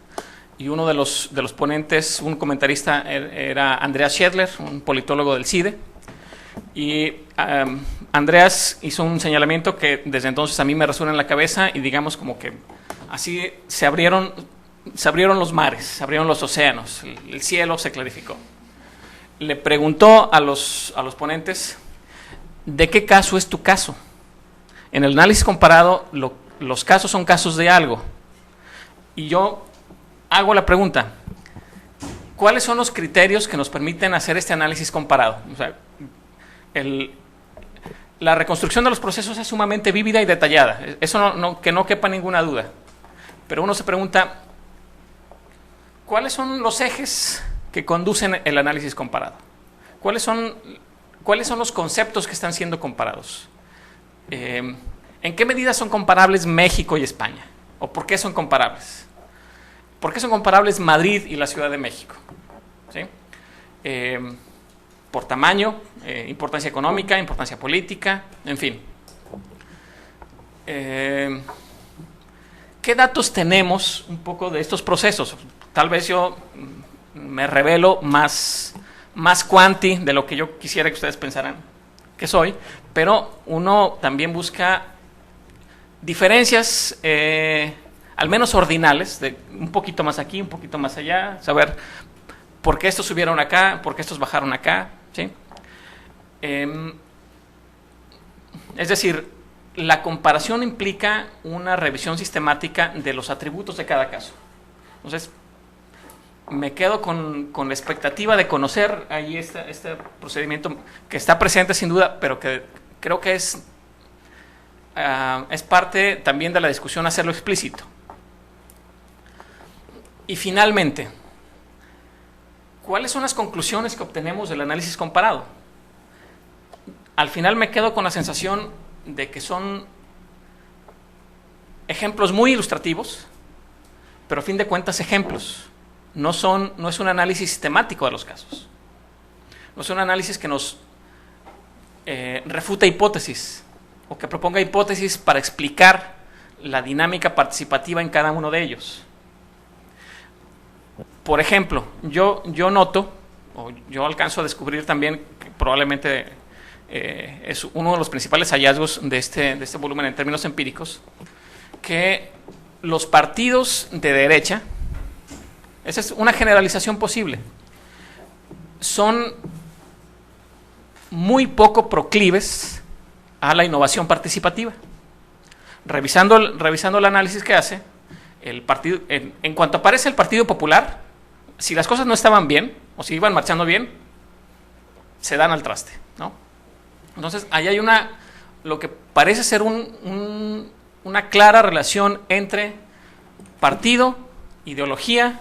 Y uno de los ponentes, un comentarista, era Andreas Schedler, un politólogo del CIDE. Y Andreas hizo un señalamiento que desde entonces a mí me resuena en la cabeza y digamos como que así se abrieron los mares, se abrieron los océanos, el cielo se clarificó. Le preguntó a los ponentes, ¿de qué caso es tu caso? En el análisis comparado, los casos son casos de algo. Y yo hago la pregunta, ¿cuáles son los criterios que nos permiten hacer este análisis comparado? O sea, la reconstrucción de los procesos es sumamente vívida y detallada, eso que no quepa ninguna duda. Pero uno se pregunta, ¿cuáles son los ejes que conducen el análisis comparado? ¿Cuáles son los conceptos que están siendo comparados? ¿En qué medida son comparables México y España? ¿O por qué son comparables? ¿Por qué son comparables Madrid y la Ciudad de México? ¿Sí? Por tamaño, importancia económica, importancia política, en fin. ¿Qué datos tenemos un poco de estos procesos? Tal vez yo me revelo más cuanti de lo que yo quisiera que ustedes pensaran que soy, pero uno también busca diferencias al menos ordinales, de un poquito más aquí, un poquito más allá, saber por qué estos subieron acá, por qué estos bajaron acá, ¿sí? Es decir, la comparación implica una revisión sistemática de los atributos de cada caso. Entonces, me quedo con la expectativa de conocer ahí este procedimiento que está presente sin duda, pero que creo que es parte también de la discusión hacerlo explícito. Y finalmente, ¿cuáles son las conclusiones que obtenemos del análisis comparado? Al final me quedo con la sensación de que son ejemplos muy ilustrativos, pero a fin de cuentas ejemplos. No es un análisis sistemático de los casos. No es un análisis que nos refuta hipótesis o que proponga hipótesis para explicar la dinámica participativa en cada uno de ellos. Por ejemplo, yo noto, o yo alcanzo a descubrir también, que probablemente es uno de los principales hallazgos de este volumen en términos empíricos, que los partidos de derecha, esa es una generalización posible, son muy poco proclives a la innovación participativa. Revisando el análisis que hace, el partido, en cuanto aparece el Partido Popular, si las cosas no estaban bien, o si iban marchando bien, se dan al traste, ¿no? Entonces, ahí hay lo que parece ser una clara relación entre partido, ideología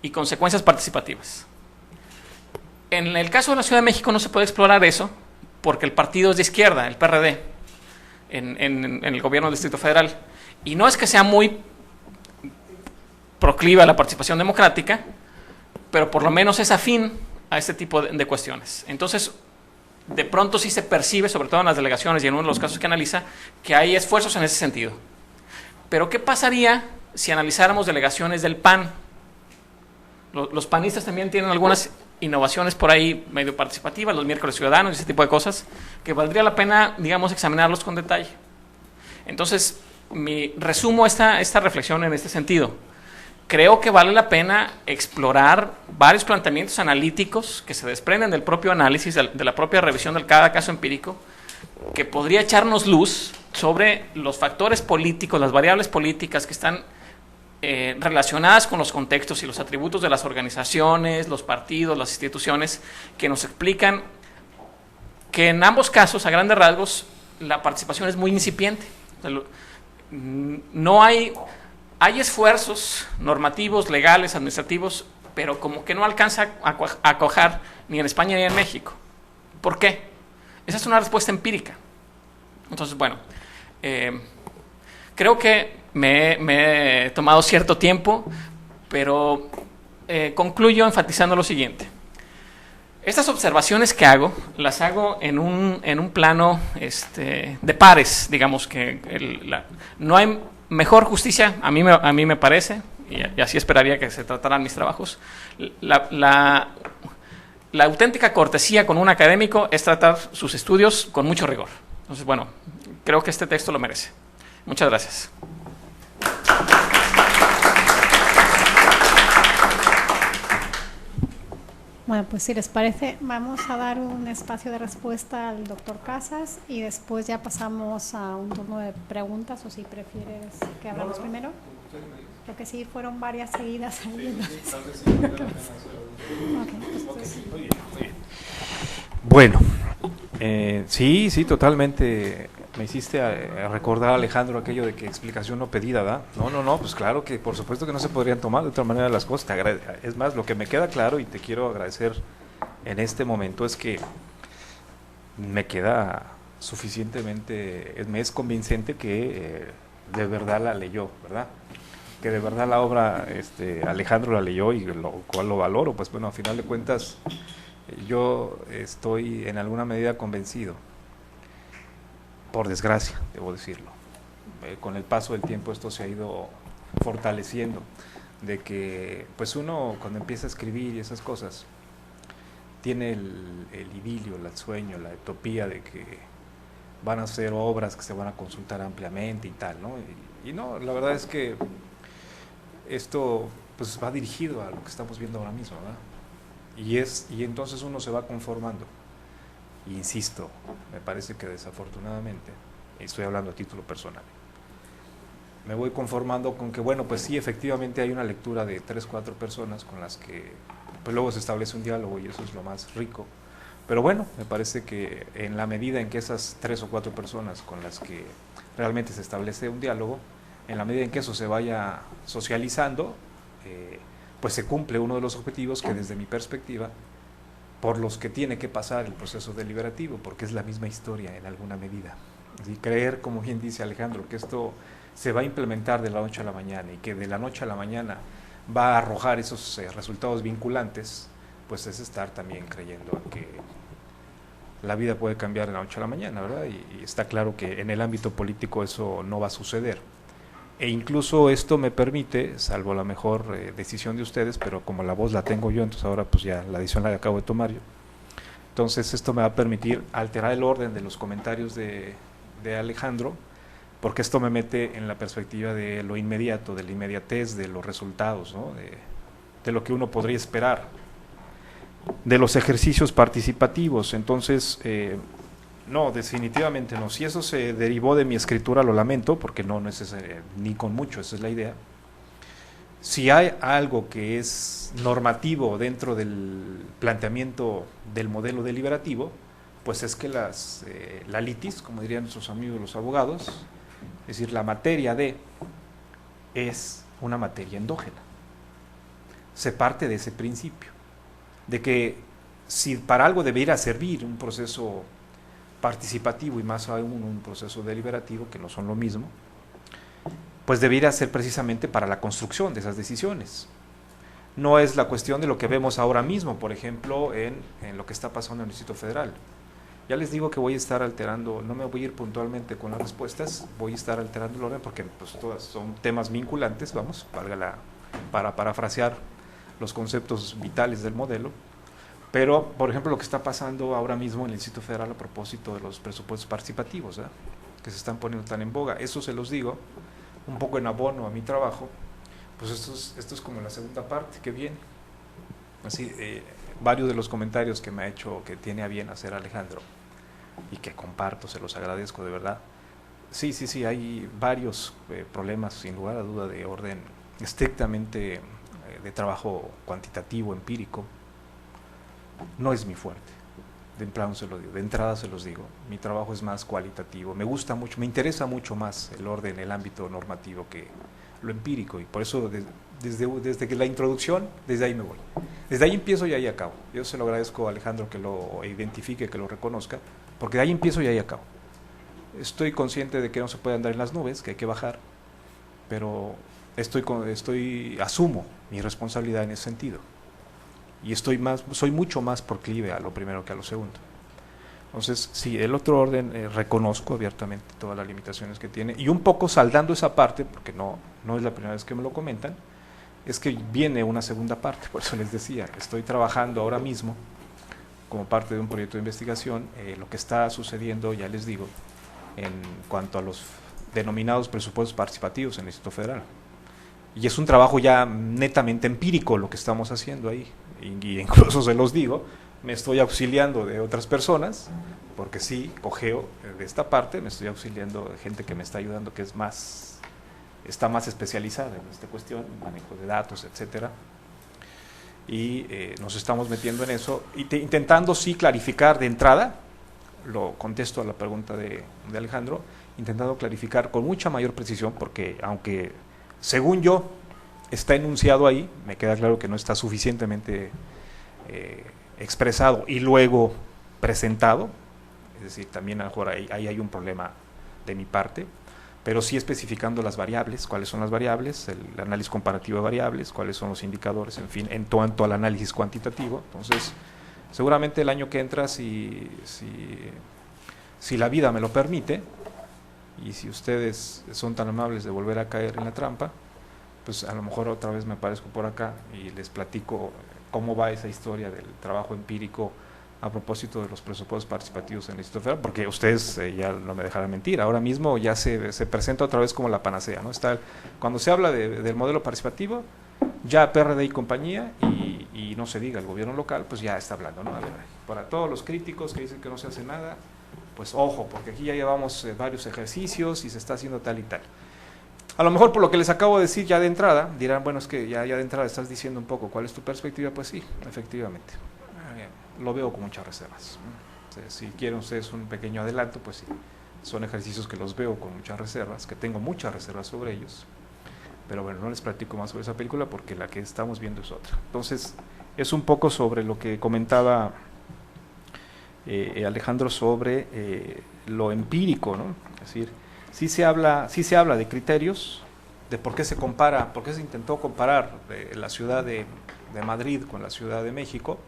y consecuencias participativas. En el caso de la Ciudad de México no se puede explorar eso, porque el partido es de izquierda, el PRD, en el gobierno del Distrito Federal. Y no es que sea muy proclive a la participación democrática, pero por lo menos es afín a este tipo de cuestiones. Entonces, de pronto sí se percibe, sobre todo en las delegaciones y en uno de los casos que analiza, que hay esfuerzos en ese sentido. Pero ¿qué pasaría si analizáramos delegaciones del PAN? Los panistas también tienen algunas innovaciones por ahí medio participativas, los miércoles ciudadanos y ese tipo de cosas, que valdría la pena, digamos, examinarlos con detalle. Entonces, resumo esta reflexión en este sentido. Creo que vale la pena explorar varios planteamientos analíticos que se desprenden del propio análisis, de la propia revisión de cada caso empírico, que podría echarnos luz sobre los factores políticos, las variables políticas que están relacionadas con los contextos y los atributos de las organizaciones, los partidos, las instituciones, que nos explican que en ambos casos, a grandes rasgos, la participación es muy incipiente. O sea, no hay esfuerzos normativos, legales, administrativos, pero como que no alcanza a cuajar ni en España ni en México. ¿Por qué? Esa es una respuesta empírica. Entonces, bueno, creo que me he tomado cierto tiempo, pero concluyo enfatizando lo siguiente. Estas observaciones que hago, las hago en un plano de pares, digamos que no hay mejor justicia, a mí me parece, y así esperaría que se trataran mis trabajos. La auténtica cortesía con un académico es tratar sus estudios con mucho rigor. Entonces, bueno, creo que este texto lo merece. Muchas gracias. Bueno, pues si les parece, vamos a dar un espacio de respuesta al doctor Casas y después ya pasamos a un turno de preguntas, o si prefieres que hablamos primero. Porque sí, fueron varias seguidas ahí. Bueno, sí, totalmente. Me hiciste recordar, Alejandro, aquello de que explicación no pedida, ¿verdad? No, pues claro que por supuesto que no se podrían tomar de otra manera las cosas. Es más, lo que me queda claro y te quiero agradecer en este momento es que me queda suficientemente, me es convincente que de verdad la leyó, ¿verdad? Que de verdad la obra Alejandro la leyó, y lo cual lo valoro. Pues bueno, a final de cuentas yo estoy en alguna medida convencido, por desgracia, debo decirlo, con el paso del tiempo esto se ha ido fortaleciendo, de que pues uno cuando empieza a escribir y esas cosas tiene el idilio, el sueño, la utopía de que van a ser obras que se van a consultar ampliamente y tal, ¿no? Y no, la verdad es que esto pues va dirigido a lo que estamos viendo ahora mismo, ¿verdad? Y entonces uno se va conformando. Insisto, me parece que desafortunadamente, y estoy hablando a título personal, me voy conformando con que, bueno, pues sí, efectivamente hay una lectura de 3, 4 personas con las que pues luego se establece un diálogo, y eso es lo más rico. Pero bueno, me parece que en la medida en que esas 3 o 4 personas con las que realmente se establece un diálogo, en la medida en que eso se vaya socializando, pues se cumple uno de los objetivos que desde mi perspectiva, por los que tiene que pasar el proceso deliberativo, porque es la misma historia en alguna medida. Y creer, como bien dice Alejandro, que esto se va a implementar de la noche a la mañana y que de la noche a la mañana va a arrojar esos resultados vinculantes, pues es estar también creyendo en que la vida puede cambiar de la noche a la mañana, ¿verdad? Y está claro que en el ámbito político eso no va a suceder. E incluso esto me permite, salvo la mejor decisión de ustedes, pero como la voz la tengo yo, entonces ahora pues ya la decisión la acabo de tomar yo. Entonces esto me va a permitir alterar el orden de los comentarios de Alejandro, porque esto me mete en la perspectiva de lo inmediato, de la inmediatez, de los resultados, ¿no? de lo que uno podría esperar, de los ejercicios participativos. Entonces, no, definitivamente no. Si eso se derivó de mi escritura, lo lamento, porque no es ni con mucho, esa es la idea. Si hay algo que es normativo dentro del planteamiento del modelo deliberativo, pues es que la litis, como dirían nuestros amigos los abogados, es decir, la materia es una materia endógena. Se parte de ese principio, de que si para algo debiera servir un proceso participativo y más aún un proceso deliberativo, que no son lo mismo, pues debiera ser precisamente para la construcción de esas decisiones. No es la cuestión de lo que vemos ahora mismo, por ejemplo, en lo que está pasando en el Distrito Federal. Ya les digo que voy a estar alterando, no me voy a ir puntualmente con las respuestas, voy a estar alterando el orden porque pues todas son temas vinculantes, vamos, para parafrasear los conceptos vitales del modelo. Pero, por ejemplo, lo que está pasando ahora mismo en el Distrito Federal a propósito de los presupuestos participativos, que se están poniendo tan en boga, eso se los digo, un poco en abono a mi trabajo, pues esto es como la segunda parte, que bien. Así, varios de los comentarios que me ha hecho, que tiene a bien hacer Alejandro, y que comparto, se los agradezco de verdad. Sí, hay varios problemas, sin lugar a duda, de orden estrictamente de trabajo cuantitativo, empírico. No es mi fuerte, de entrada se los digo, mi trabajo es más cualitativo, me gusta mucho, me interesa mucho más el orden, el ámbito normativo que lo empírico, y por eso desde que la introducción, desde ahí me voy, desde ahí empiezo y ahí acabo. Yo se lo agradezco a Alejandro que lo identifique, que lo reconozca, porque de ahí empiezo y ahí acabo. Estoy consciente de que no se puede andar en las nubes, que hay que bajar, pero asumo mi responsabilidad en ese sentido. Y soy mucho más proclive a lo primero que a lo segundo. Entonces, sí, el otro orden, reconozco abiertamente todas las limitaciones que tiene, y un poco saldando esa parte, porque no es la primera vez que me lo comentan, es que viene una segunda parte. Por eso les decía, estoy trabajando ahora mismo como parte de un proyecto de investigación, lo que está sucediendo, ya les digo, en cuanto a los denominados presupuestos participativos en el Distrito Federal. Y es un trabajo ya netamente empírico lo que estamos haciendo ahí. Y incluso se los digo, me estoy auxiliando de otras personas, porque sí, cojeo de esta parte, me estoy auxiliando de gente que me está ayudando, que está más especializada en esta cuestión, manejo de datos, etcétera. Y nos estamos metiendo en eso, intentando sí clarificar de entrada, lo contesto a la pregunta de Alejandro, intentando clarificar con mucha mayor precisión, porque aunque según yo está enunciado ahí, me queda claro que no está suficientemente expresado y luego presentado, es decir, también a lo mejor ahí hay un problema de mi parte, pero sí especificando las variables, cuáles son las variables, el análisis comparativo de variables, cuáles son los indicadores, en fin, en cuanto al análisis cuantitativo. Entonces, seguramente el año que entra, si la vida me lo permite, y si ustedes son tan amables de volver a caer en la trampa, pues a lo mejor otra vez me aparezco por acá y les platico cómo va esa historia del trabajo empírico a propósito de los presupuestos participativos en el Distrito Federal, porque ustedes ya no me dejarán mentir, ahora mismo ya se presenta otra vez como la panacea, ¿no? Cuando se habla del modelo participativo, ya PRD y compañía, y no se diga el gobierno local, pues ya está hablando, ¿no? A ver, para todos los críticos que dicen que no se hace nada, pues ojo, porque aquí ya llevamos varios ejercicios y se está haciendo tal y tal. A lo mejor por lo que les acabo de decir ya de entrada, dirán, bueno, es que ya de entrada estás diciendo un poco cuál es tu perspectiva. Pues sí, efectivamente, lo veo con muchas reservas. Si quieren ustedes un pequeño adelanto, pues sí, son ejercicios que los veo con muchas reservas, que tengo muchas reservas sobre ellos, pero bueno, no les platico más sobre esa película porque la que estamos viendo es otra. Entonces, es un poco sobre lo que comentaba Alejandro sobre lo empírico, ¿no? Es decir, sí se habla de criterios, de por qué se compara, por qué se intentó comparar la ciudad de Madrid con la Ciudad de México.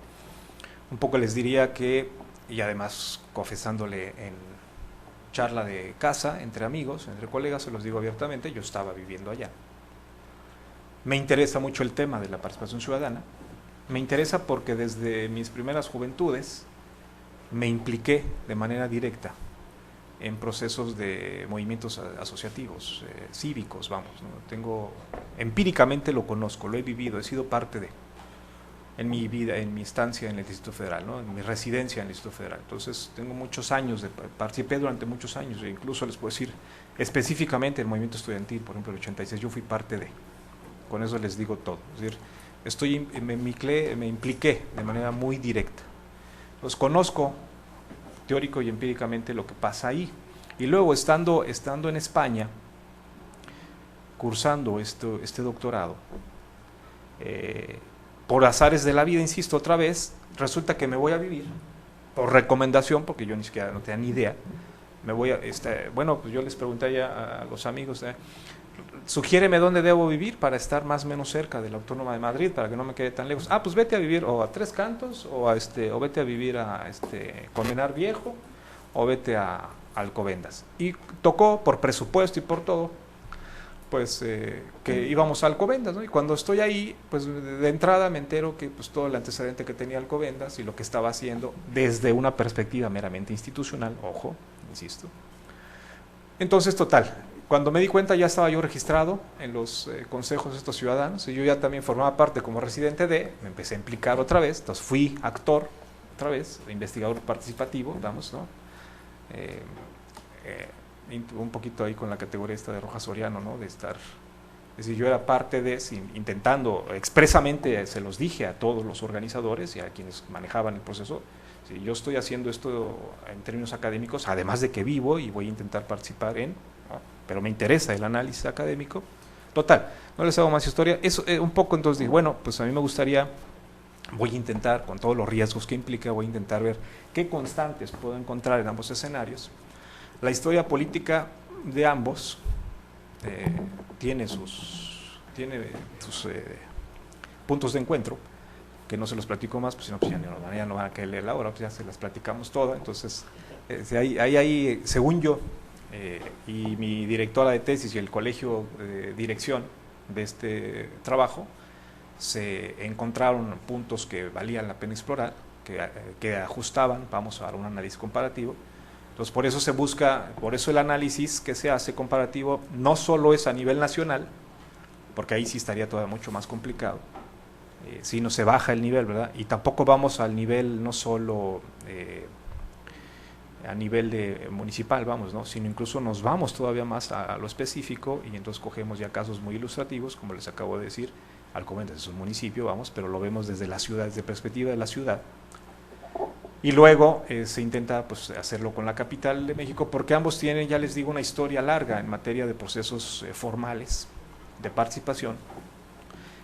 Un poco les diría que, y además confesándole en charla de casa, entre amigos, entre colegas, se los digo abiertamente, yo estaba viviendo allá. Me interesa mucho el tema de la participación ciudadana, me interesa porque desde mis primeras juventudes me impliqué de manera directa en procesos de movimientos asociativos, cívicos, vamos, ¿no? Empíricamente lo conozco, lo he vivido, he sido parte de, en mi vida, en mi estancia en el Distrito Federal, ¿no? En mi residencia en el Distrito Federal. Entonces tengo muchos años, participé durante muchos años, e incluso les puedo decir específicamente el movimiento estudiantil, por ejemplo el 86, yo fui parte de, con eso les digo todo, es decir, me impliqué de manera muy directa. Los conozco teórico y empíricamente lo que pasa ahí. Y luego estando en España, cursando este doctorado, por azares de la vida, insisto otra vez, resulta que me voy a vivir, por recomendación, porque yo ni siquiera no tenía ni idea, bueno, pues yo les pregunté ya a los amigos, sugiéreme dónde debo vivir para estar más o menos cerca de la Autónoma de Madrid, para que no me quede tan lejos. Pues vete a vivir o a Tres Cantos, o vete a vivir a Colmenar Viejo, o vete a Alcobendas. Y tocó, por presupuesto y por todo, pues que íbamos a Alcobendas, ¿no? Y cuando estoy ahí, pues de entrada me entero que pues todo el antecedente que tenía Alcobendas y lo que estaba haciendo desde una perspectiva meramente institucional, ojo, insisto. Entonces, total, cuando me di cuenta ya estaba yo registrado en los consejos de estos ciudadanos y yo ya también formaba parte como residente me empecé a implicar otra vez, entonces fui actor otra vez, investigador participativo, vamos, ¿no? Un poquito ahí con la categoría esta de Rojas Soriano, ¿no? Es decir, yo era parte intentando, expresamente se los dije a todos los organizadores y a quienes manejaban el proceso, si yo estoy haciendo esto en términos académicos, además de que vivo y voy a intentar participar pero me interesa el análisis académico. Total, no les hago más historia. Eso un poco, entonces dije, bueno, pues a mí me gustaría, voy a intentar, con todos los riesgos que implica, voy a intentar ver qué constantes puedo encontrar en ambos escenarios. La historia política de ambos tiene sus puntos de encuentro, que no se los platico más, pues si no, pues ya no van a querer leer la hora, pues ya se las platicamos todas. Entonces, ahí, según yo, y mi directora de tesis y el colegio de dirección de este trabajo, se encontraron puntos que valían la pena explorar, que ajustaban, vamos a dar un análisis comparativo. Entonces, por eso se busca, por eso el análisis que se hace comparativo no solo es a nivel nacional, porque ahí sí estaría todavía mucho más complicado, si no se baja el nivel, ¿verdad? Y tampoco vamos al nivel no solo a nivel de municipal, vamos, ¿no? Sino incluso nos vamos todavía más a lo específico y entonces cogemos ya casos muy ilustrativos, como les acabo de decir, Alcobendas es un municipio, vamos, pero lo vemos desde la ciudad, desde perspectiva de la ciudad. Y luego se intenta pues hacerlo con la capital de México, porque ambos tienen, ya les digo, una historia larga en materia de procesos formales de participación.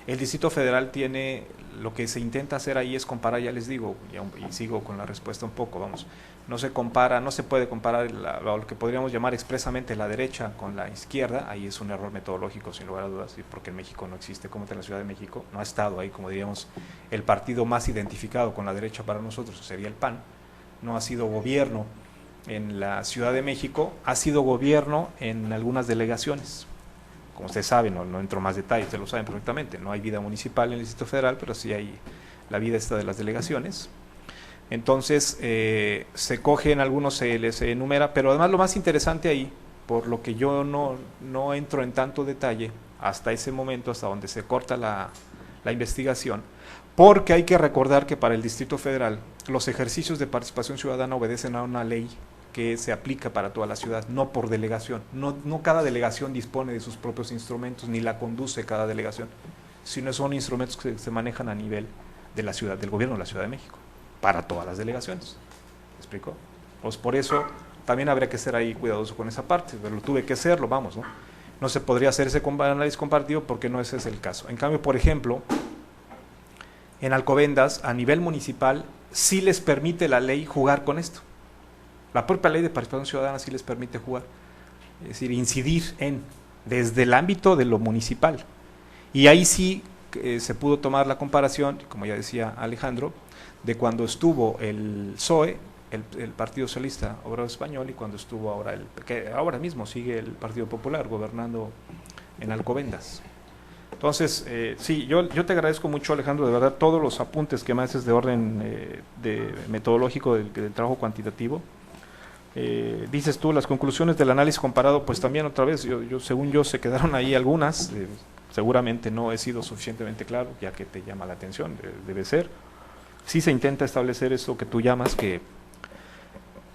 El Distrito Federal tiene, lo que se intenta hacer ahí es comparar, ya les digo, y sigo con la respuesta un poco, vamos, no se puede comparar lo que podríamos llamar expresamente la derecha con la izquierda, ahí es un error metodológico sin lugar a dudas, porque en México no existe, como en la Ciudad de México, no ha estado ahí, como diríamos, el partido más identificado con la derecha para nosotros sería el PAN, no ha sido gobierno en la Ciudad de México, ha sido gobierno en algunas delegaciones. Como ustedes saben, no entro más detalles, ustedes lo saben perfectamente, no hay vida municipal en el Distrito Federal, pero sí hay la vida esta de las delegaciones. Entonces, se cogen algunos, se les enumera, pero además lo más interesante ahí, por lo que yo no entro en tanto detalle hasta ese momento, hasta donde se corta la investigación, porque hay que recordar que para el Distrito Federal los ejercicios de participación ciudadana obedecen a una ley que se aplica para toda la ciudad, no por delegación. No cada delegación dispone de sus propios instrumentos, ni la conduce cada delegación, sino son instrumentos que se manejan a nivel de la ciudad, del gobierno de la Ciudad de México, para todas las delegaciones. ¿Me explico? Pues por eso también habría que ser ahí cuidadoso con esa parte, pero lo tuve que hacerlo, vamos, ¿no? No se podría hacer ese análisis comparativo porque no ese es el caso. En cambio, por ejemplo, en Alcobendas, a nivel municipal, sí les permite la ley jugar con esto. La propia ley de participación ciudadana sí les permite jugar, es decir, incidir desde el ámbito de lo municipal. Y ahí sí se pudo tomar la comparación, como ya decía Alejandro, de cuando estuvo el PSOE, el Partido Socialista Obrero Español, y cuando estuvo ahora que ahora mismo sigue el Partido Popular gobernando en Alcobendas. Entonces, sí, yo te agradezco mucho, Alejandro, de verdad, todos los apuntes que me haces de orden de metodológico del trabajo cuantitativo. Dices tú, las conclusiones del análisis comparado, pues también otra vez, según yo, se quedaron ahí algunas, seguramente no he sido suficientemente claro, ya que te llama la atención, debe ser. Sí se intenta establecer eso que tú llamas, que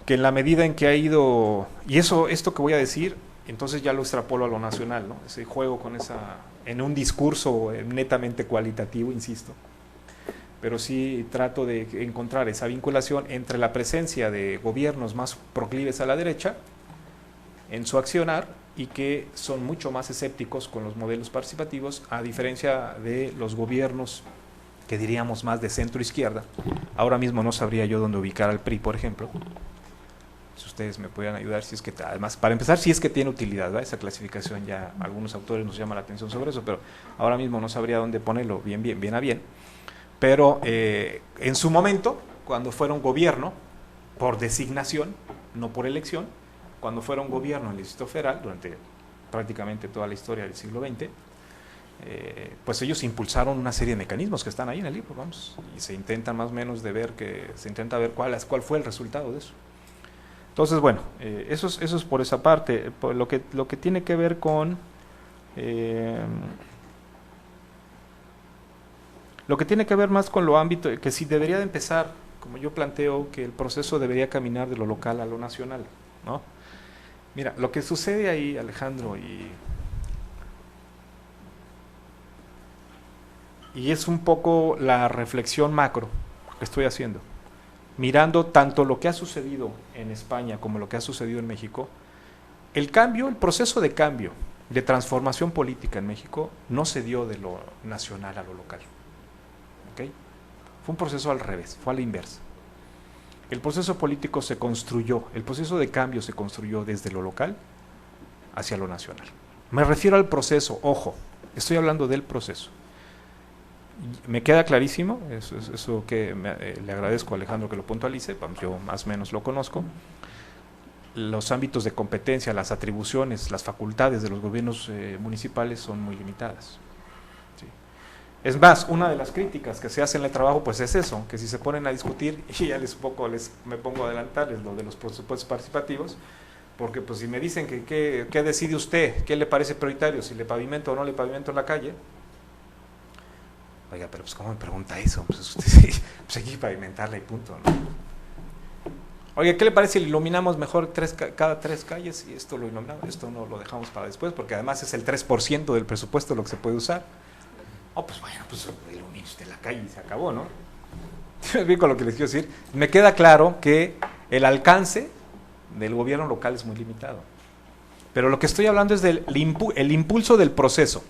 en la medida en que ha ido, y esto que voy a decir, entonces ya lo extrapolo a lo nacional, ¿no? Ese juego con en un discurso netamente cualitativo, insisto, pero sí trato de encontrar esa vinculación entre la presencia de gobiernos más proclives a la derecha en su accionar y que son mucho más escépticos con los modelos participativos, a diferencia de los gobiernos que diríamos más de centro-izquierda. Ahora mismo no sabría yo dónde ubicar al PRI, por ejemplo. Si ustedes me pudieran ayudar, si es que, además, para empezar, si es que tiene utilidad, ¿verdad? Esa clasificación ya algunos autores nos llaman la atención sobre eso, pero ahora mismo no sabría dónde ponerlo bien a bien. Pero en su momento, cuando fueron gobierno, por designación, no por elección, cuando fueron gobierno en el Distrito Federal, durante prácticamente toda la historia del siglo XX, pues ellos impulsaron una serie de mecanismos que están ahí en el libro, vamos, y se intenta más o menos ver cuál fue el resultado de eso. Entonces, bueno, eso es por esa parte. Por lo que tiene que ver con lo que tiene que ver más con lo ámbito, que si debería de empezar, como yo planteo, que el proceso debería caminar de lo local a lo nacional, ¿no? Mira, lo que sucede ahí, Alejandro, y es un poco la reflexión macro que estoy haciendo, mirando tanto lo que ha sucedido en España como lo que ha sucedido en México. El proceso de cambio, de transformación política en México no se dio de lo nacional a lo local. ¿Okay? Fue un proceso al revés, fue a la inversa. El proceso político se construyó, el proceso de cambio se construyó desde lo local hacia lo nacional. Me refiero al proceso, ojo, estoy hablando del proceso. Me queda clarísimo, eso que le agradezco a Alejandro que lo puntualice, yo más o menos lo conozco. Los ámbitos de competencia, las atribuciones, las facultades de los gobiernos municipales son muy limitadas. ¿Sí? Es más, una de las críticas que se hace en el trabajo pues es eso, que si se ponen a discutir, y ya me pongo a adelantarles lo de los presupuestos participativos, porque pues si me dicen que ¿qué decide usted? ¿Qué le parece prioritario? ¿Si le pavimento o no le pavimento en la calle? Oiga, pero pues ¿cómo me pregunta eso? Pues usted pues hay que pavimentarla y punto, ¿no? Oiga, ¿qué le parece si iluminamos mejor cada 3 calles y esto lo iluminamos? Esto no lo dejamos para después, porque además es el 3% del presupuesto lo que se puede usar. Pues bueno, pues ilumine usted la calle y se acabó, ¿no? Bien con lo que les quiero decir. Me queda claro que el alcance del gobierno local es muy limitado. Pero lo que estoy hablando es del impulso del proceso.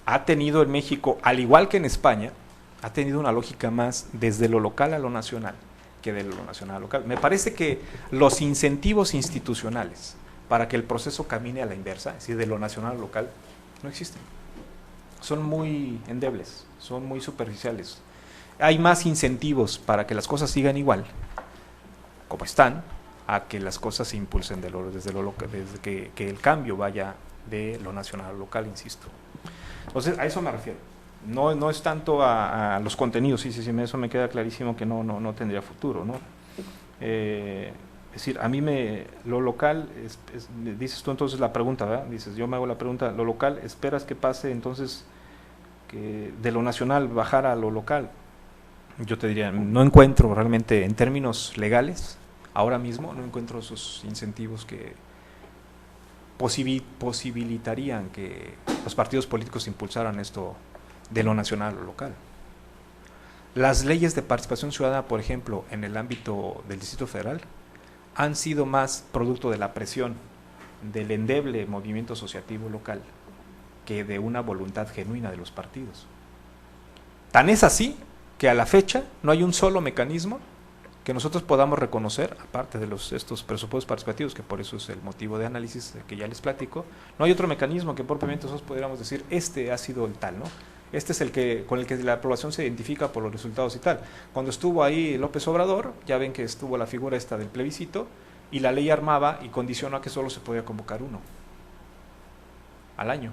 Ha tenido en México, al igual que en España, ha tenido una lógica más desde lo local a lo nacional que de lo nacional a lo local. Me parece que los incentivos institucionales para que el proceso camine a la inversa, es decir, de lo nacional a lo local, no existen. Son muy endebles, son muy superficiales. Hay más incentivos para que las cosas sigan igual, como están, a que las cosas se impulsen desde que el cambio vaya de lo nacional a lo local, insisto. Entonces, a eso me refiero. No es tanto a los contenidos, sí, eso me queda clarísimo que no tendría futuro, ¿no? Es decir, a mí lo local, dices tú entonces la pregunta, ¿verdad? Dices, yo me hago la pregunta, lo local, ¿esperas que pase entonces que de lo nacional bajar a lo local? Yo te diría, no encuentro realmente en términos legales, ahora mismo no encuentro esos incentivos que posibilitarían que los partidos políticos impulsaran esto de lo nacional a lo local. Las leyes de participación ciudadana, por ejemplo, en el ámbito del Distrito Federal, han sido más producto de la presión del endeble movimiento asociativo local que de una voluntad genuina de los partidos. Tan es así que a la fecha no hay un solo mecanismo que nosotros podamos reconocer, aparte de estos presupuestos participativos, que por eso es el motivo de análisis que ya les platico, no hay otro mecanismo que propiamente nosotros pudiéramos decir, este ha sido el tal, ¿no? Este es el que con el que la población se identifica por los resultados y tal. Cuando estuvo ahí López Obrador, ya ven que estuvo la figura esta del plebiscito, y la ley armaba y condicionó a que solo se podía convocar uno al año.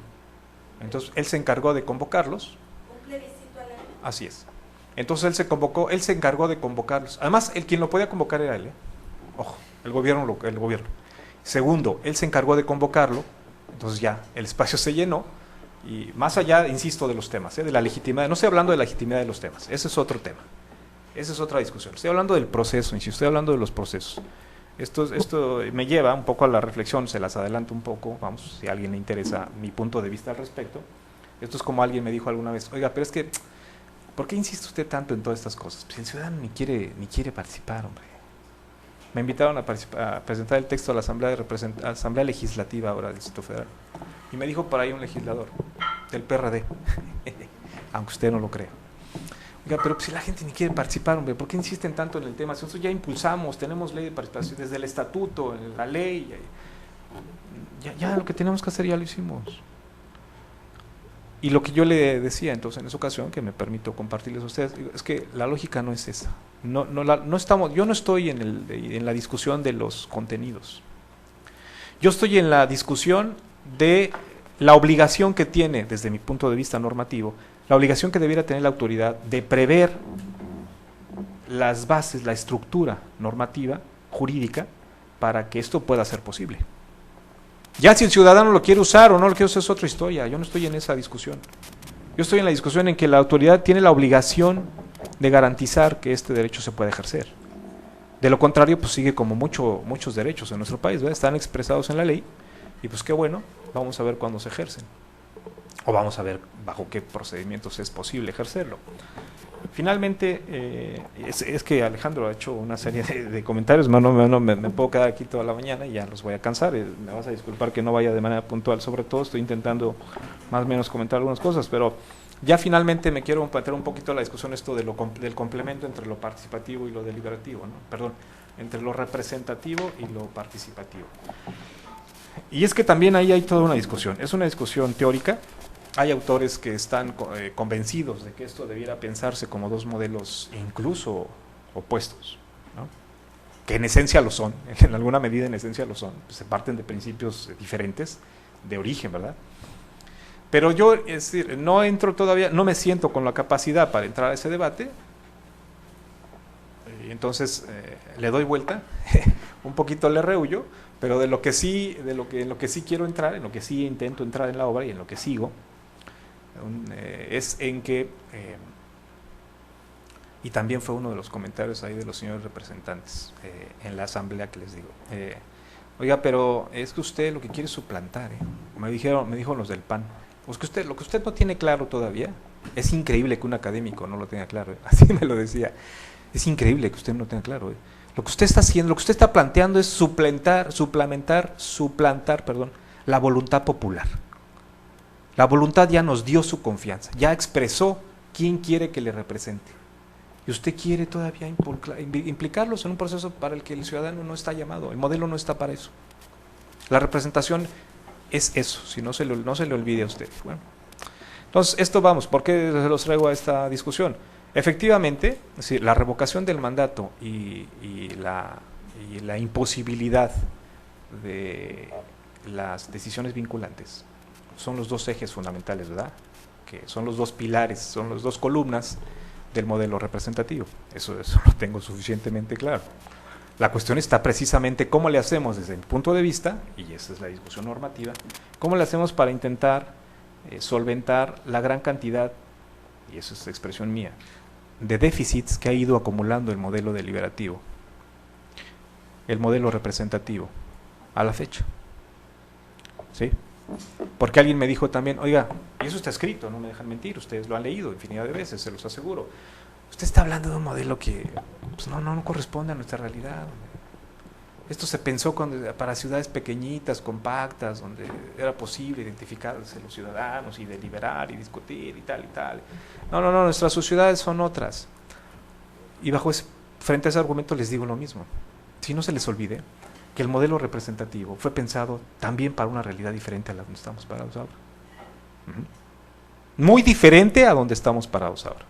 Entonces, él se encargó de convocarlos. ¿Un plebiscito al año? Así es. Entonces él se encargó de convocarlos. Además, quien lo podía convocar era él, ¿eh? Ojo, el gobierno. Segundo, él se encargó de convocarlo, entonces ya, el espacio se llenó, y más allá, insisto, de los temas, de la legitimidad, no estoy hablando de la legitimidad de los temas, ese es otro tema, esa es otra discusión. Estoy hablando del proceso, insisto, estoy hablando de los procesos. Esto me lleva un poco a la reflexión, se las adelanto un poco, vamos, si a alguien le interesa mi punto de vista al respecto. Esto es como alguien me dijo alguna vez, oiga, pero es que, ¿por qué insiste usted tanto en todas estas cosas? Pues el ciudadano ni quiere participar, hombre. Me invitaron a presentar el texto a la Asamblea Legislativa ahora del Distrito Federal. Y me dijo por ahí un legislador del PRD, aunque usted no lo crea. Oiga, pero si la gente ni quiere participar, hombre, ¿por qué insisten tanto en el tema? Si nosotros ya impulsamos, tenemos ley de participación, desde el estatuto, la ley, ya lo que tenemos que hacer ya lo hicimos. Y lo que yo le decía entonces en esa ocasión, que me permito compartirles a ustedes, es que la lógica no es esa. No estamos, yo no estoy en la discusión de los contenidos. Yo estoy en la discusión de la obligación que tiene, desde mi punto de vista normativo, la obligación que debiera tener la autoridad de prever las bases, la estructura normativa, jurídica, para que esto pueda ser posible. Ya si el ciudadano lo quiere usar o no lo quiere usar es otra historia, yo no estoy en esa discusión. Yo estoy en la discusión en que la autoridad tiene la obligación de garantizar que este derecho se pueda ejercer. De lo contrario, pues sigue como muchos derechos en nuestro país, ¿verdad? Están expresados en la ley y pues qué bueno, vamos a ver cuándo se ejercen. O vamos a ver bajo qué procedimientos es posible ejercerlo. Finalmente, es que Alejandro ha hecho una serie de comentarios, me puedo quedar aquí toda la mañana y ya los voy a cansar, me vas a disculpar que no vaya de manera puntual, sobre todo estoy intentando más o menos comentar algunas cosas, pero ya finalmente me quiero meter un poquito a la discusión esto del complemento entre lo participativo y lo deliberativo, ¿no? Perdón, entre lo representativo y lo participativo. Y es que también ahí hay toda una discusión, es una discusión teórica. Hay autores que están convencidos de que esto debiera pensarse como dos modelos incluso opuestos, ¿no? Que en esencia lo son, en alguna medida en esencia lo son, se parten de principios diferentes, de origen, ¿verdad? Pero yo, es decir, no entro todavía, no me siento con la capacidad para entrar a ese debate, y entonces le doy vuelta, un poquito le rehuyo, pero en lo que sí quiero entrar, en lo que sí intento entrar en la obra y en lo que sigo, es en que, y también fue uno de los comentarios ahí de los señores representantes en la asamblea que les digo, oiga, pero es que usted lo que quiere es suplantar, me dijo los del PAN, pues que lo que usted no tiene claro todavía, es increíble que un académico no lo tenga claro, así me lo decía, es increíble que usted no lo tenga claro, lo que usted está haciendo, lo que usted está planteando es suplantar, la voluntad popular. La voluntad ya nos dio su confianza, ya expresó quién quiere que le represente. Y usted quiere todavía implicarlos en un proceso para el que el ciudadano no está llamado, el modelo no está para eso. La representación es eso, si no se le olvide a usted. Bueno, entonces, esto vamos, ¿por qué se los traigo a esta discusión? Efectivamente, es decir, la revocación del mandato y la imposibilidad de las decisiones vinculantes son los dos ejes fundamentales, ¿verdad? Que son los dos pilares, son las dos columnas del modelo representativo. Eso lo tengo suficientemente claro. La cuestión está precisamente cómo le hacemos desde mi punto de vista, y esa es la discusión normativa, cómo le hacemos para intentar solventar la gran cantidad, y eso es expresión mía, de déficits que ha ido acumulando el modelo deliberativo, el modelo representativo, a la fecha. ¿Sí? Porque alguien me dijo también, oiga, y eso está escrito, no me dejan mentir, ustedes lo han leído infinidad de veces, se los aseguro. Usted está hablando de un modelo que pues no corresponde a nuestra realidad. Esto se pensó para ciudades pequeñitas, compactas, donde era posible identificarse los ciudadanos y deliberar y discutir y tal y tal. No, nuestras sociedades son otras. Y bajo ese frente a ese argumento les digo lo mismo. Si no se les olvide que el modelo representativo fue pensado también para una realidad diferente a la donde estamos parados ahora. Muy diferente a donde estamos parados ahora.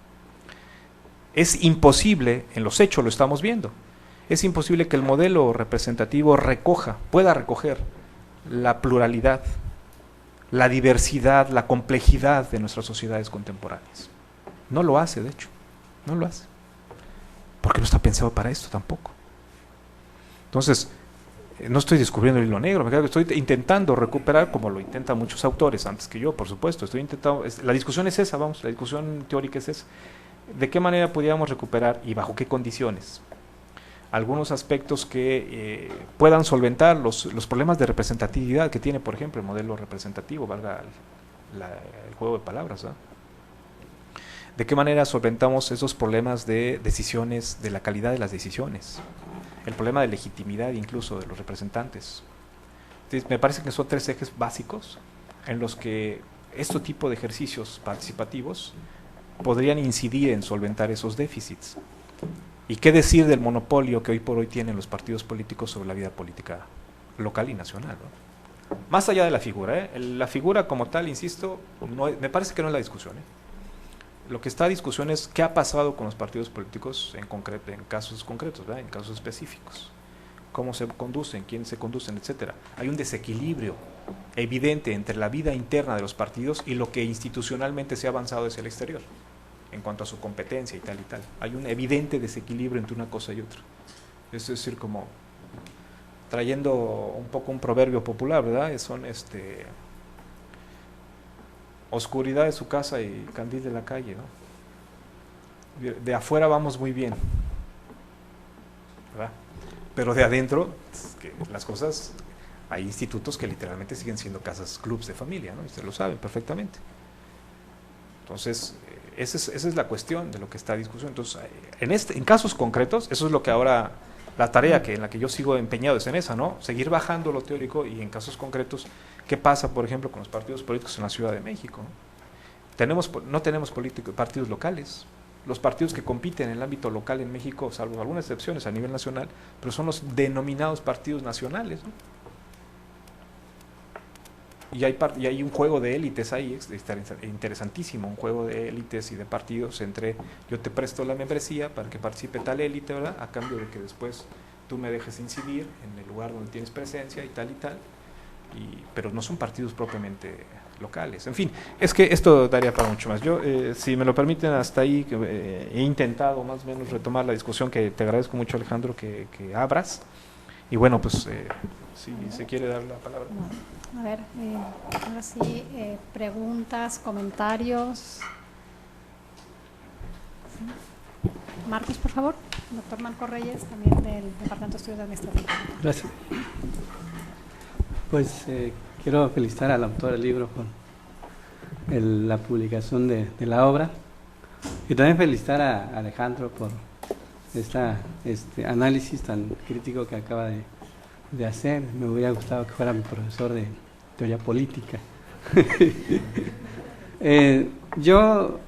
Es imposible, en los hechos lo estamos viendo, es imposible que el modelo representativo pueda recoger la pluralidad, la diversidad, la complejidad de nuestras sociedades contemporáneas. No lo hace, de hecho, no lo hace. Porque no está pensado para esto tampoco. Entonces, no estoy descubriendo el hilo negro, estoy intentando recuperar, como lo intentan muchos autores antes que yo, por supuesto, la discusión es esa, la discusión teórica es esa. ¿De qué manera podríamos recuperar y bajo qué condiciones algunos aspectos que puedan solventar los problemas de representatividad que tiene, por ejemplo, el modelo representativo, valga el juego de palabras, ¿no? ¿De qué manera solventamos esos problemas de decisiones, de la calidad de las decisiones? El problema de legitimidad incluso de los representantes. Entonces, me parece que son 3 ejes básicos en los que este tipo de ejercicios participativos podrían incidir en solventar esos déficits. ¿Y qué decir del monopolio que hoy por hoy tienen los partidos políticos sobre la vida política local y nacional, ¿no? Más allá de la figura, la figura como tal, insisto, me parece que no es la discusión. Lo que está a discusión es qué ha pasado con los partidos políticos en casos concretos, ¿verdad? En casos específicos. Cómo se conducen, quiénes se conducen, etcétera. Hay un desequilibrio evidente entre la vida interna de los partidos y lo que institucionalmente se ha avanzado hacia el exterior, en cuanto a su competencia y tal y tal. Hay un evidente desequilibrio entre una cosa y otra. Es decir, como trayendo un poco un proverbio popular, ¿verdad? Son oscuridad de su casa y candil de la calle, ¿no? De afuera vamos muy bien, ¿verdad? Pero de adentro, que las cosas, hay institutos que literalmente siguen siendo casas, clubs de familia, ¿no? Y ustedes lo saben perfectamente. Entonces, esa es la cuestión de lo que está a discusión. Entonces, en casos concretos, eso es lo que ahora, la tarea en la que yo sigo empeñado es en esa, ¿no? Seguir bajando lo teórico y en casos concretos, ¿qué pasa, por ejemplo, con los partidos políticos en la Ciudad de México? No tenemos partidos locales. Los partidos que compiten en el ámbito local en México, salvo algunas excepciones a nivel nacional, pero son los denominados partidos nacionales, ¿no? Y hay un juego de élites ahí, interesantísimo, un juego de élites y de partidos entre yo te presto la membresía para que participe tal élite, ¿verdad? A cambio de que después tú me dejes incidir en el lugar donde tienes presencia y tal, pero no son partidos propiamente locales. En fin, es que esto daría para mucho más. Yo, si me lo permiten, hasta ahí he intentado más o menos retomar la discusión, que te agradezco mucho, Alejandro, que abras. Y bueno, pues si se quiere dar la palabra. A ver, ahora sí, preguntas, comentarios. ¿Sí? Marcos, por favor. Doctor Marco Reyes, también del Departamento de Estudios Administrativos. Gracias. Pues quiero felicitar al autor del libro con la publicación de la obra, y también felicitar a Alejandro por este análisis tan crítico que acaba de hacer. Me hubiera gustado que fuera mi profesor de teoría política. Yo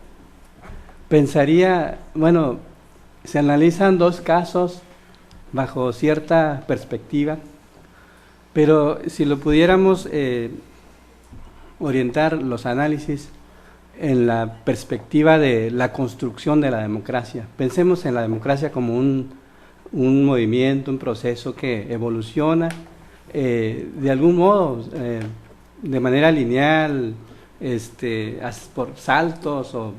pensaría, bueno, se analizan 2 casos bajo cierta perspectiva, pero si lo pudiéramos orientar los análisis en la perspectiva de la construcción de la democracia. Pensemos en la democracia como un movimiento, un proceso que evoluciona de algún modo, de manera lineal, por saltos o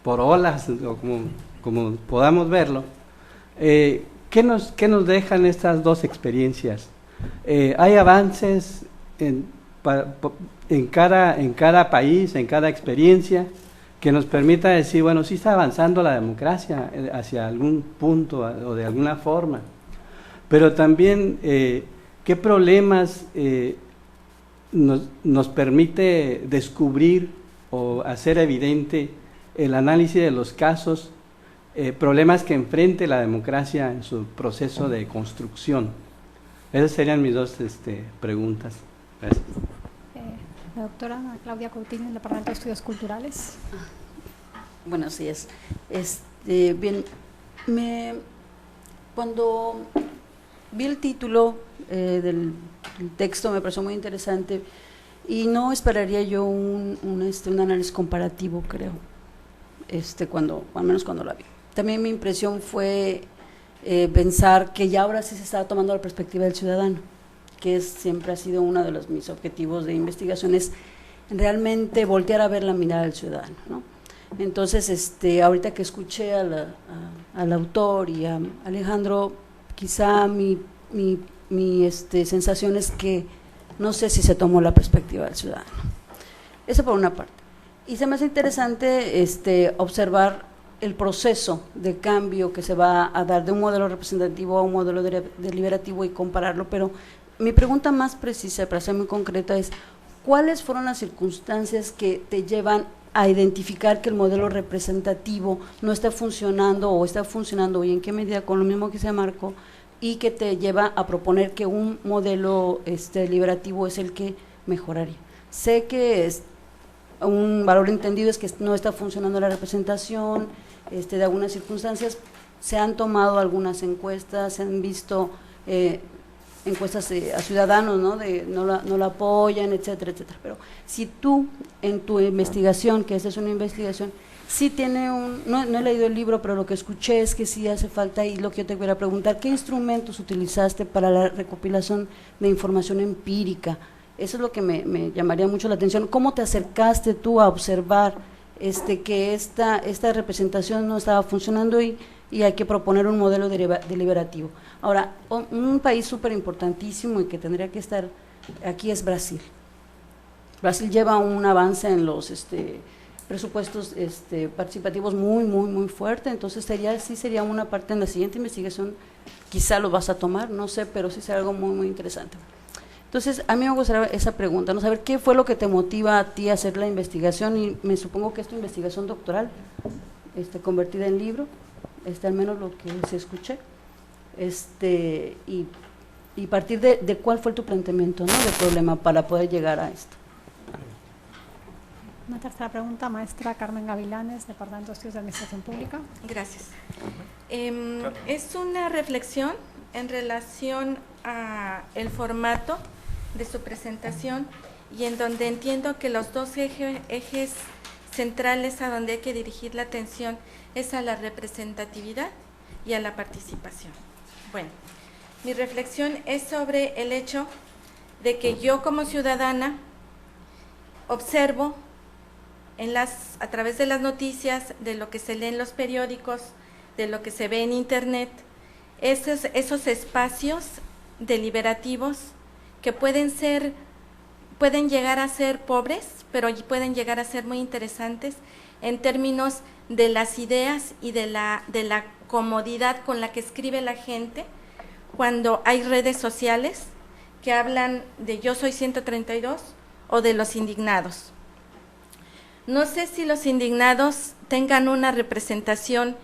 por olas, o como podamos verlo. ¿Qué nos dejan estas 2 experiencias? Hay avances en cada país, en cada experiencia, que nos permita decir, bueno, sí está avanzando la democracia hacia algún punto o de alguna forma, pero también qué problemas nos permite descubrir o hacer evidente el análisis de los casos, problemas que enfrente la democracia en su proceso de construcción. Esas serían mis 2 preguntas. Gracias. La doctora Claudia Coutinho, del Departamento de Estudios Culturales. Buenos días. Bien, Cuando vi el título del texto me pareció muy interesante y no esperaría yo un análisis comparativo, creo, al menos cuando la vi. También mi impresión fue pensar que ya ahora sí se estaba tomando la perspectiva del ciudadano, que siempre ha sido uno de mis objetivos de investigación, es realmente voltear a ver la mirada del ciudadano, ¿no? Entonces, ahorita que escuché al autor y a Alejandro, quizá mi sensación es que no sé si se tomó la perspectiva del ciudadano. Eso por una parte. Y se me hace interesante observar el proceso de cambio que se va a dar de un modelo representativo a un modelo deliberativo y compararlo, pero mi pregunta más precisa, para ser muy concreta, es ¿cuáles fueron las circunstancias que te llevan a identificar que el modelo representativo no está funcionando o está funcionando y en qué medida, con lo mismo que se marcó, y que te lleva a proponer que un modelo deliberativo es el que mejoraría? Sé que un valor entendido es que no está funcionando la representación, de algunas circunstancias, se han tomado algunas encuestas, se han visto encuestas a ciudadanos, ¿no? No la apoyan, etcétera, etcétera. Pero si tú, en tu investigación, que esta es una investigación, sí tiene no he leído el libro, pero lo que escuché es que sí hace falta, y lo que yo te quería preguntar, ¿qué instrumentos utilizaste para la recopilación de información empírica? Eso es lo que me llamaría mucho la atención. ¿Cómo te acercaste tú a observar que esta representación no estaba funcionando y hay que proponer un modelo deliberativo? Ahora, un país súper importantísimo y que tendría que estar aquí es Brasil. Brasil lleva un avance en los presupuestos participativos muy fuerte, entonces sería una parte en la siguiente investigación, quizá lo vas a tomar, no sé, pero sí será algo muy interesante. Entonces, a mí me gustaría esa pregunta, ¿no? Saber qué fue lo que te motiva a ti a hacer la investigación, y me supongo que es tu investigación doctoral, convertida en libro, al menos lo que se escuché, y partir de cuál fue tu planteamiento, ¿no?, de problema para poder llegar a esto. Una tercera pregunta, maestra Carmen Gavilanes, Departamento de Estudios de Administración Pública. Gracias. Es una reflexión en relación a el formato de su presentación, y en donde entiendo que los dos ejes centrales a donde hay que dirigir la atención es a la representatividad y a la participación. Bueno, mi reflexión es sobre el hecho de que yo como ciudadana observo a través de las noticias, de lo que se lee en los periódicos, de lo que se ve en internet, esos espacios deliberativos que pueden llegar a ser pobres, pero pueden llegar a ser muy interesantes en términos de las ideas y de la comodidad con la que escribe la gente cuando hay redes sociales que hablan de Yo Soy 132 o de Los Indignados. No sé si Los Indignados tengan una representación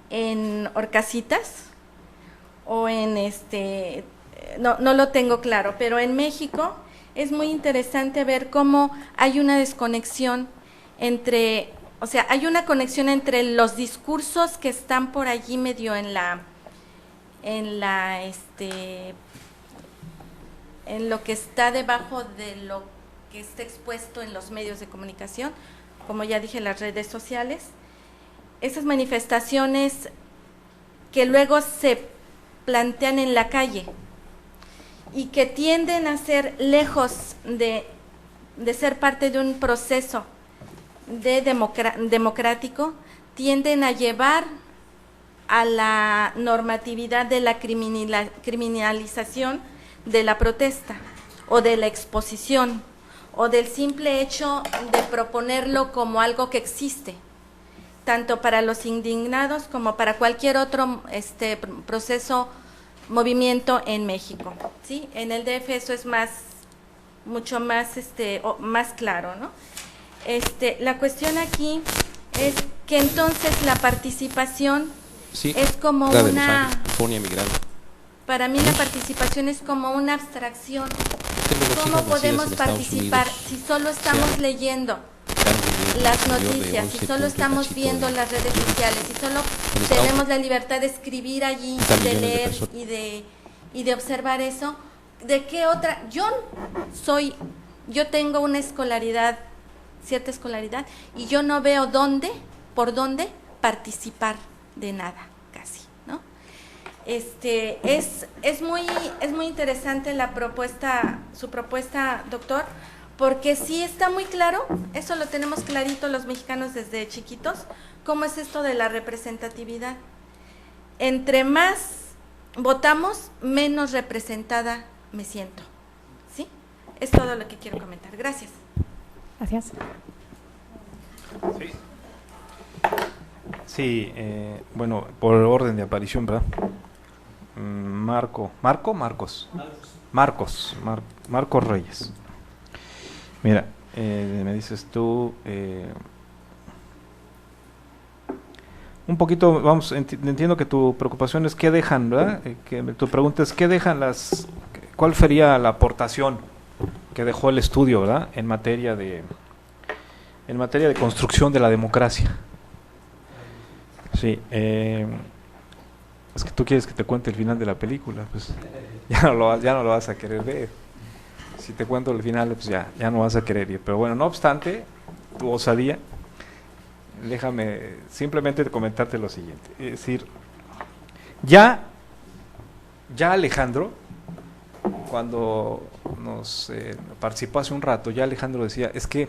en Horcasitas o en no lo tengo claro, pero en México es muy interesante ver cómo hay una desconexión hay una conexión entre los discursos que están por allí medio en lo que está debajo de lo que está expuesto en los medios de comunicación, como ya dije, las redes sociales, esas manifestaciones que luego se plantean en la calle y que tienden a ser lejos de ser parte de un proceso democrático, tienden a llevar a la normatividad de la criminalización de la protesta o de la exposición o del simple hecho de proponerlo como algo que existe, tanto para los indignados como para cualquier otro movimiento en México, ¿sí? En el DF eso es mucho más más claro, ¿no? La cuestión aquí es que entonces la participación es como una... Para mí la participación es como una abstracción. ¿Cómo podemos participar si solo estamos leyendo las noticias, si solo estamos viendo las redes sociales, si solo tenemos la libertad de escribir allí, de leer y de observar eso, ¿de qué otra? Yo tengo una escolaridad, cierta escolaridad, y yo no veo por dónde participar de nada, casi, ¿no? Es muy interesante su propuesta, doctor, porque sí está muy claro, eso lo tenemos clarito los mexicanos desde chiquitos, cómo es esto de la representatividad. Entre más votamos, menos representada me siento, ¿sí? Es todo lo que quiero comentar. Gracias. Gracias. Sí, bueno, por orden de aparición, ¿verdad? Marcos Reyes. Mira, me dices tú, un poquito, vamos, entiendo que tu preocupación es qué dejan, ¿verdad? Que tu pregunta es qué dejan cuál sería la aportación que dejó el estudio, ¿verdad? En materia de construcción de la democracia. Sí, es que tú quieres que te cuente el final de la película, pues ya no lo vas a querer ver. Si te cuento el final, pues ya no vas a querer ir. Pero bueno, no obstante, tu osadía, déjame simplemente comentarte lo siguiente. Es decir, ya Alejandro, cuando nos participó hace un rato, ya Alejandro decía, es que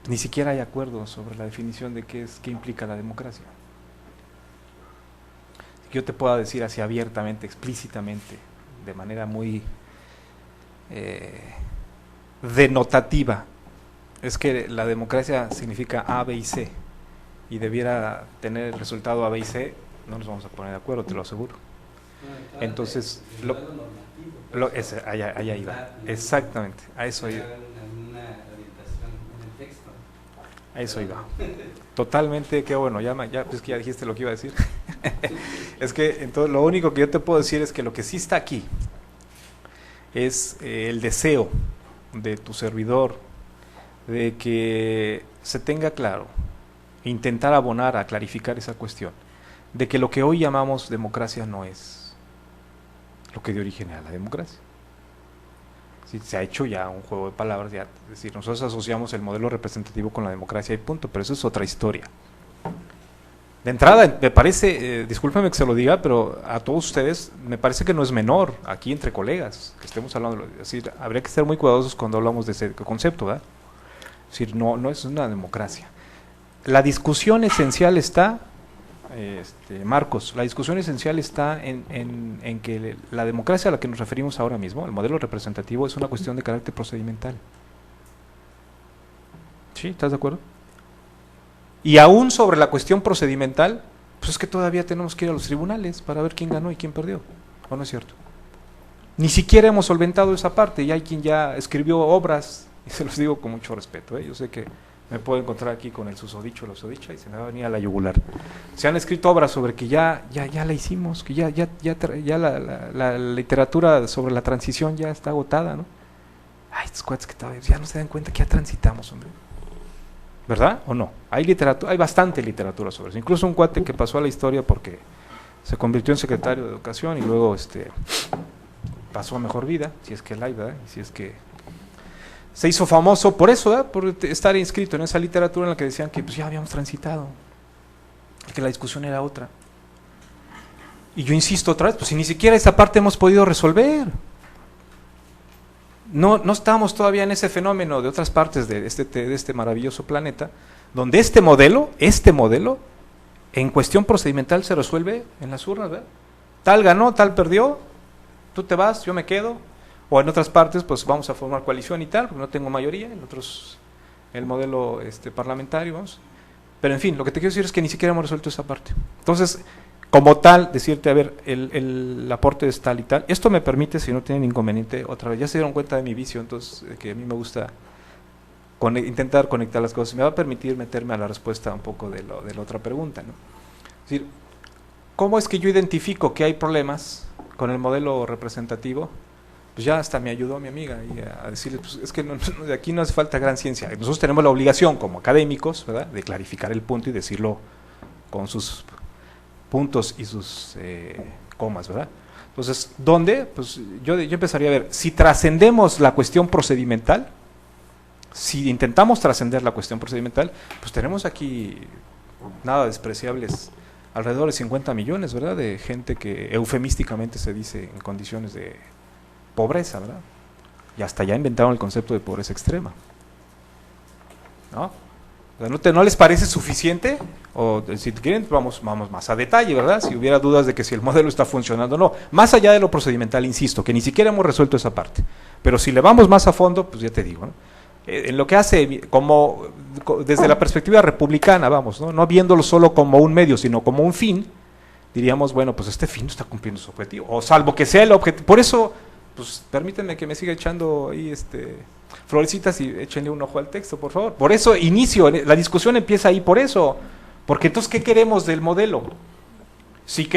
ni siquiera hay acuerdo sobre la definición de qué implica la democracia. Yo te puedo decir así abiertamente, explícitamente, de manera muy denotativa, es que la democracia significa A, B y C, y debiera tener el resultado A, B y C, no nos vamos a poner de acuerdo, te lo aseguro. Entonces, allá iba, exactamente, a eso iba. A eso iba. Totalmente, qué bueno, ya pues que ya dijiste lo que iba a decir. Es que entonces lo único que yo te puedo decir es que lo que sí está aquí es el deseo de tu servidor de que se tenga claro, intentar abonar a clarificar esa cuestión, de que lo que hoy llamamos democracia no es lo que dio origen a la democracia. Sí, se ha hecho ya un juego de palabras, ya, es decir, nosotros asociamos el modelo representativo con la democracia y punto, pero eso es otra historia. De entrada, me parece, discúlpeme que se lo diga, pero a todos ustedes, me parece que no es menor, aquí entre colegas, que estemos hablando, es decir, habría que ser muy cuidadosos cuando hablamos de ese concepto, ¿verdad? Es decir, no es una democracia. La discusión esencial está, Marcos, la discusión esencial está en que la democracia a la que nos referimos ahora mismo, el modelo representativo, es una cuestión de carácter procedimental. ¿Sí? ¿Estás de acuerdo? Y aún sobre la cuestión procedimental, pues es que todavía tenemos que ir a los tribunales para ver quién ganó y quién perdió, ¿o no es cierto? Ni siquiera hemos solventado esa parte, y hay quien ya escribió obras, y se los digo con mucho respeto, yo sé que me puedo encontrar aquí con el susodicho, la usodicha, y se me va a venir a la yugular. Se han escrito obras sobre que ya la hicimos, que ya la literatura sobre la transición ya está agotada, ¿no? Ay, estos cuates que todavía ya no se dan cuenta que ya transitamos, hombre. ¿Verdad o no? Hay literatura, hay bastante literatura sobre eso. Incluso un cuate que pasó a la historia porque se convirtió en secretario de Educación y luego pasó a mejor vida, si es que la hay, ¿verdad? Y si es que se hizo famoso por eso, ¿verdad? Por estar inscrito en esa literatura en la que decían que pues ya habíamos transitado, que la discusión era otra. Y yo insisto otra vez, pues si ni siquiera esa parte hemos podido resolver. No estamos todavía en ese fenómeno de otras partes de este maravilloso planeta, donde este modelo, en cuestión procedimental se resuelve en las urnas, ¿verdad? Tal ganó, tal perdió, tú te vas, yo me quedo, o en otras partes pues vamos a formar coalición y tal, porque no tengo mayoría, en otros el modelo parlamentario, vamos. Pero en fin, lo que te quiero decir es que ni siquiera hemos resuelto esa parte. Entonces, como tal, decirte, a ver, el aporte es tal y tal. Esto me permite, si no tienen inconveniente, otra vez, ya se dieron cuenta de mi vicio, entonces, que a mí me gusta intentar conectar las cosas. Me va a permitir meterme a la respuesta un poco de la otra pregunta, ¿no? Es decir, ¿cómo es que yo identifico que hay problemas con el modelo representativo? pues ya hasta me ayudó mi amiga y a decirle, pues es que de aquí no hace falta gran ciencia. Nosotros tenemos la obligación como académicos, ¿verdad?, de clarificar el punto y decirlo con sus puntos y sus comas, ¿verdad? Entonces, ¿dónde? Pues yo empezaría a ver, si trascendemos la cuestión procedimental, si intentamos trascender la cuestión procedimental, pues tenemos aquí nada despreciables, alrededor de 50 millones, ¿verdad?, de gente que eufemísticamente se dice en condiciones de pobreza, ¿verdad? Y hasta ya inventaron el concepto de pobreza extrema, ¿no? O sea, ¿no les parece suficiente? O si quieren, vamos más a detalle, ¿verdad? Si hubiera dudas de que si el modelo está funcionando o no. Más allá de lo procedimental, insisto, que ni siquiera hemos resuelto esa parte. Pero si le vamos más a fondo, pues ya te digo, ¿no? En lo que hace, como desde la perspectiva republicana, vamos, ¿no? No viéndolo solo como un medio, sino como un fin, diríamos, bueno, pues este fin no está cumpliendo su objetivo. O salvo que sea el objetivo. Por eso, pues permítanme que me siga echando ahí florecitas y échenle un ojo al texto, por favor. Por eso inicio, la discusión empieza ahí por eso. Porque entonces, ¿qué queremos del modelo? Si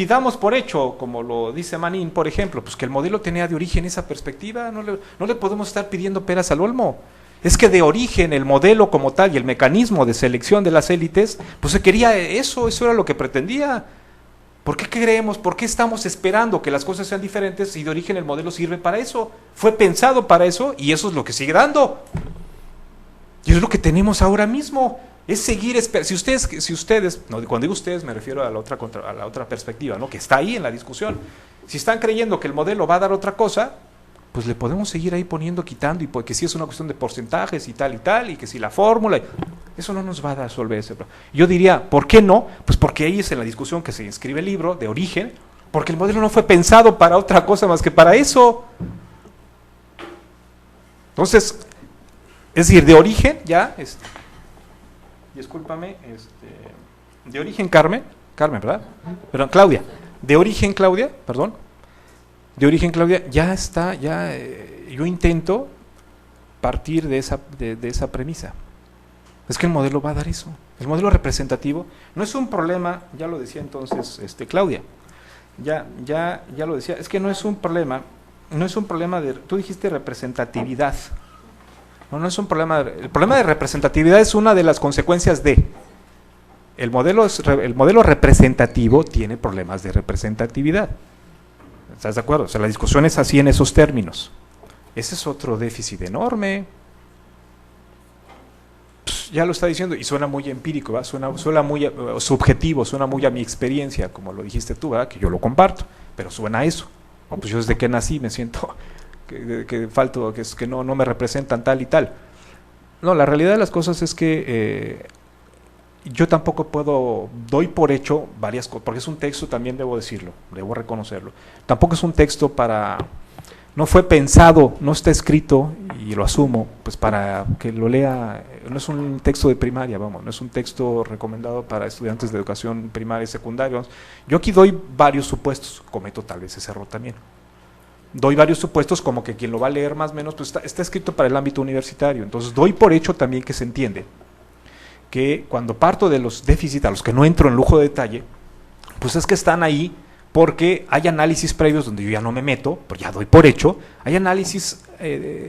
damos por hecho, como lo dice Manin, por ejemplo, pues que el modelo tenía de origen esa perspectiva, no le podemos estar pidiendo peras al olmo. Es que de origen el modelo como tal y el mecanismo de selección de las élites, pues se quería eso era lo que pretendía. ¿Por qué creemos, por qué estamos esperando que las cosas sean diferentes si de origen el modelo sirve para eso? Fue pensado para eso y eso es lo que sigue dando. Y es lo que tenemos ahora mismo. Es seguir esperando. Si ustedes, no, cuando digo ustedes me refiero a la otra perspectiva, ¿no?, que está ahí en la discusión. Si están creyendo que el modelo va a dar otra cosa, pues le podemos seguir ahí poniendo, quitando, y que si es una cuestión de porcentajes y tal, y que si la fórmula, eso no nos va a resolver ese problema. Yo diría, ¿por qué no? Pues porque ahí es en la discusión que se inscribe el libro de origen, porque el modelo no fue pensado para otra cosa más que para eso. Entonces, es decir, de origen ya, discúlpame, de origen Carmen, ¿verdad? Perdón, Claudia, de origen Claudia, ya está, yo intento partir de esa premisa. Es que el modelo va a dar eso. El modelo representativo no es un problema, ya lo decía entonces Claudia, ya lo decía, es que no es un problema tú dijiste representatividad. No es un problema. El problema de representatividad es una de las consecuencias de. El modelo representativo tiene problemas de representatividad. ¿Estás de acuerdo? O sea, la discusión es así en esos términos. Ese es otro déficit enorme. Ya lo está diciendo y suena muy empírico, ¿verdad? Suena muy subjetivo, suena muy a mi experiencia, como lo dijiste tú, ¿verdad?, que yo lo comparto, pero suena a eso. No, pues yo desde que nací me siento que no me representan tal y tal. No, la realidad de las cosas es que yo tampoco doy por hecho varias cosas, porque es un texto, también debo decirlo, debo reconocerlo, tampoco es un texto no fue pensado, no está escrito, y lo asumo, pues para que lo lea, no es un texto de primaria, no es un texto recomendado para estudiantes de educación primaria y secundaria. Yo aquí doy varios supuestos, cometo tal vez ese error también. Doy varios supuestos como que quien lo va a leer más o menos, pues está escrito para el ámbito universitario. Entonces doy por hecho también que se entiende que cuando parto de los déficits a los que no entro en lujo de detalle, pues es que están ahí porque hay análisis previos donde yo ya no me meto, pero ya doy por hecho, hay análisis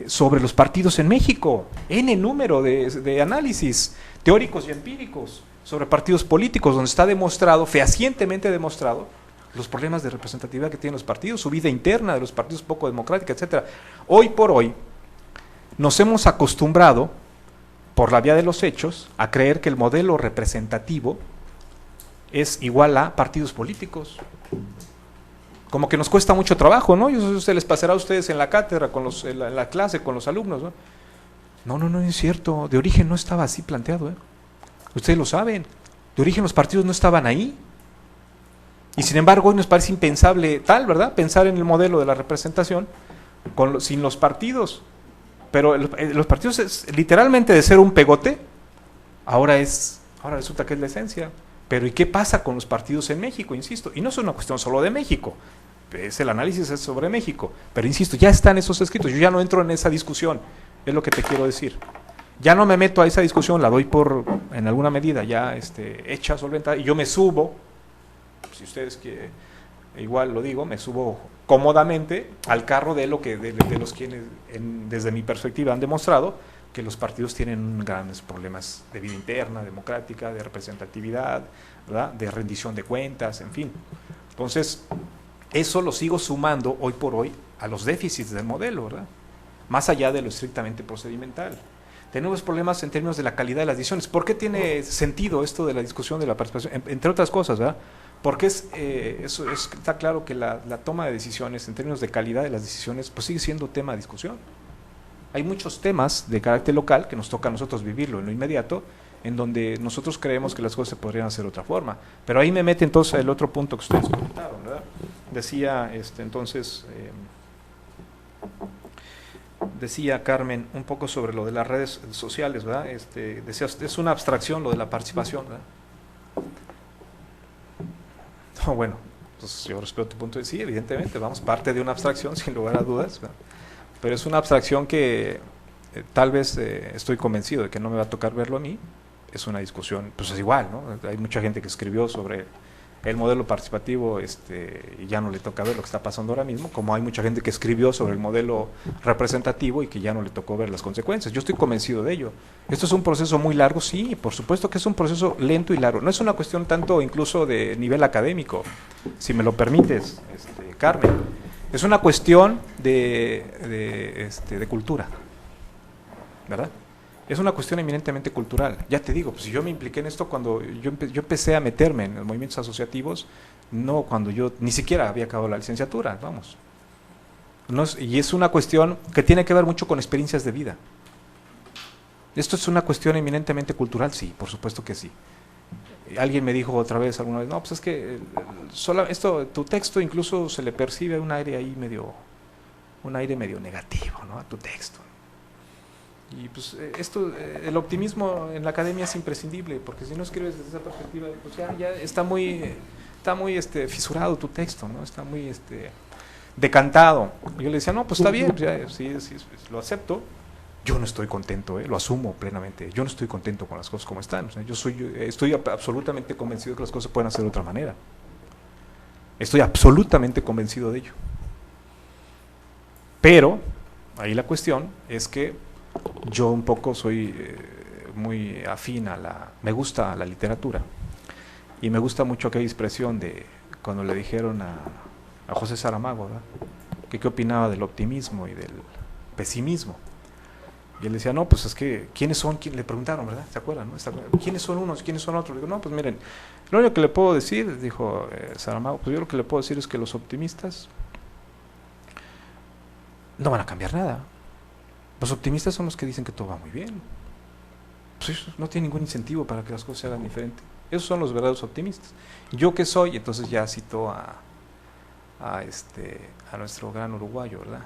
sobre los partidos en México, N número de análisis teóricos y empíricos sobre partidos políticos, donde está demostrado, fehacientemente demostrado, los problemas de representatividad que tienen los partidos, su vida interna de los partidos poco democrática, etcétera. Hoy por hoy nos hemos acostumbrado, por la vía de los hechos, a creer que el modelo representativo es igual a partidos políticos. Como que nos cuesta mucho trabajo, ¿no? Y eso se les pasará a ustedes en la cátedra, en la clase, con los alumnos, ¿no? No es cierto, de origen no estaba así planteado, ¿eh? Ustedes lo saben, de origen los partidos no estaban ahí. Y sin embargo hoy nos parece impensable tal, ¿verdad?, pensar en el modelo de la representación sin los partidos. Pero los partidos, literalmente de ser un pegote, ahora resulta que es la esencia. Pero ¿y qué pasa con los partidos en México? Insisto, y no es una cuestión solo de México, el análisis es sobre México, pero insisto, ya están esos escritos, yo ya no entro en esa discusión, es lo que te quiero decir. Ya no me meto a esa discusión, la doy en alguna medida ya hecha, solventada, y yo me subo, si ustedes igual lo digo, me subo cómodamente al carro de lo que de los quienes desde mi perspectiva han demostrado que los partidos tienen grandes problemas de vida interna, democrática, de representatividad, ¿verdad?, de rendición de cuentas, en fin. Entonces, eso lo sigo sumando hoy por hoy a los déficits del modelo, ¿verdad?, más allá de lo estrictamente procedimental. Tenemos problemas en términos de la calidad de las decisiones. ¿Por qué tiene sentido esto de la discusión de la participación? Entre otras cosas, ¿verdad? Porque está claro que la toma de decisiones, en términos de calidad de las decisiones, pues sigue siendo tema de discusión. Hay muchos temas de carácter local que nos toca a nosotros vivirlo en lo inmediato, en donde nosotros creemos que las cosas se podrían hacer de otra forma. Pero ahí me mete entonces el otro punto que ustedes comentaron, ¿verdad? Decía Carmen un poco sobre lo de las redes sociales, ¿verdad? Decía, es una abstracción lo de la participación, ¿verdad? No, bueno, pues yo respeto tu punto de vista, sí, evidentemente, vamos, parte de una abstracción, sin lugar a dudas, ¿verdad? Pero es una abstracción que tal vez estoy convencido de que no me va a tocar verlo a mí. Es una discusión, pues es igual, ¿no? Hay mucha gente que escribió sobre el modelo participativo y ya no le toca ver lo que está pasando ahora mismo, como hay mucha gente que escribió sobre el modelo representativo y que ya no le tocó ver las consecuencias. Yo estoy convencido de ello. Esto es un proceso muy largo, sí, por supuesto que es un proceso lento y largo. No es una cuestión tanto incluso de nivel académico, si me lo permites, Carmen. Es una cuestión de cultura, ¿verdad? Es una cuestión eminentemente cultural. Ya te digo, pues si yo me impliqué en esto cuando yo empecé a meterme en los movimientos asociativos, no cuando yo ni siquiera había acabado la licenciatura, vamos. Y es una cuestión que tiene que ver mucho con experiencias de vida. ¿Esto es una cuestión eminentemente cultural? Sí, por supuesto que sí. Alguien me dijo otra vez, alguna vez, no, pues es que tu texto incluso se le percibe un aire ahí medio negativo, ¿no?, a tu texto. Y pues el optimismo en la academia es imprescindible, porque si no escribes desde esa perspectiva, pues ya está muy fisurado tu texto, ¿no? Está muy decantado. Yo le decía, no, pues está bien, ya, sí, lo acepto. Yo no estoy contento, lo asumo plenamente. Yo no estoy contento con las cosas como están. O sea, estoy absolutamente convencido de que las cosas pueden hacer de otra manera. Estoy absolutamente convencido de ello. Pero ahí la cuestión es que yo un poco soy muy afín me gusta la literatura. Y me gusta mucho aquella expresión de cuando le dijeron a José Saramago, ¿verdad?, que qué opinaba del optimismo y del pesimismo. Y él decía, no, pues es que, ¿quiénes son? Le preguntaron, ¿verdad? ¿Se acuerdan? ¿No? ¿Quiénes son unos? ¿Quiénes son otros? Le digo, no, pues miren, lo único que le puedo decir, dijo Saramago, pues yo lo que le puedo decir es que los optimistas no van a cambiar nada. Los optimistas son los que dicen que todo va muy bien. Pues eso no tiene ningún incentivo para que las cosas se hagan diferente. Esos son los verdaderos optimistas. ¿Yo qué soy? Entonces ya citó a nuestro gran uruguayo, ¿verdad?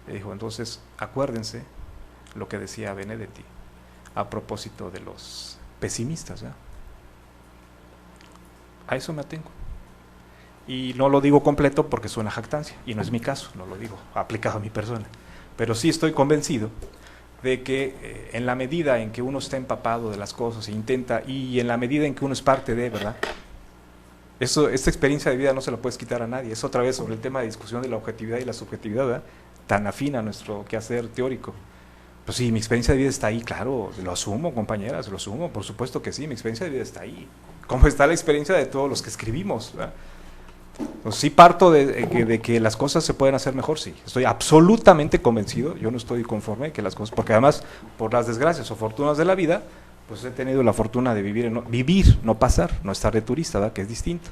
Le dijo, entonces, acuérdense lo que decía Benedetti a propósito de los pesimistas, ¿verdad? A eso me atengo. Y no lo digo completo porque suena jactancia, y no es mi caso, no lo digo aplicado a mi persona. Pero sí estoy convencido de que en la medida en que uno está empapado de las cosas e intenta, y en la medida en que uno es parte de, ¿verdad? Esta experiencia de vida no se la puedes quitar a nadie. Es otra vez sobre el tema de discusión de la objetividad y la subjetividad, ¿verdad?, tan afín a nuestro quehacer teórico. Pues sí, mi experiencia de vida está ahí, claro, lo asumo, compañeras, lo asumo, por supuesto que sí, mi experiencia de vida está ahí. Como está la experiencia de todos los que escribimos, ¿verdad? Pues sí parto de que las cosas se pueden hacer mejor, sí. Estoy absolutamente convencido, yo no estoy conforme que las cosas, porque además, por las desgracias o fortunas de la vida, pues he tenido la fortuna de vivir, no pasar, no estar de turista, ¿verdad?, que es distinto.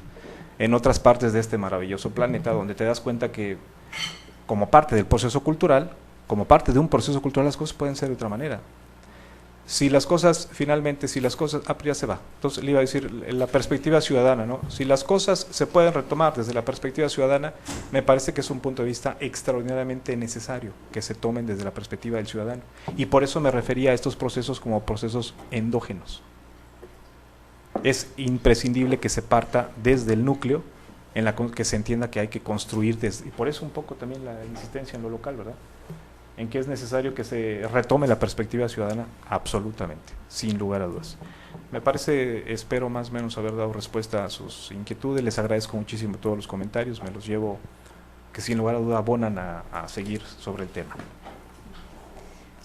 En otras partes de este maravilloso planeta, donde te das cuenta que como parte del proceso cultural, como parte de un proceso cultural, las cosas pueden ser de otra manera. Si las cosas, finalmente, ya se va. Entonces le iba a decir, la perspectiva ciudadana, ¿no? Si las cosas se pueden retomar desde la perspectiva ciudadana, me parece que es un punto de vista extraordinariamente necesario que se tomen desde la perspectiva del ciudadano. Y por eso me refería a estos procesos como procesos endógenos. Es imprescindible que se parta desde el núcleo, en la que se entienda que hay que construir desde, y por eso un poco también la insistencia en lo local, ¿verdad?, en que es necesario que se retome la perspectiva ciudadana, absolutamente, sin lugar a dudas. Me parece, espero más o menos haber dado respuesta a sus inquietudes. Les agradezco muchísimo todos los comentarios, me los llevo, que sin lugar a duda abonan a seguir sobre el tema.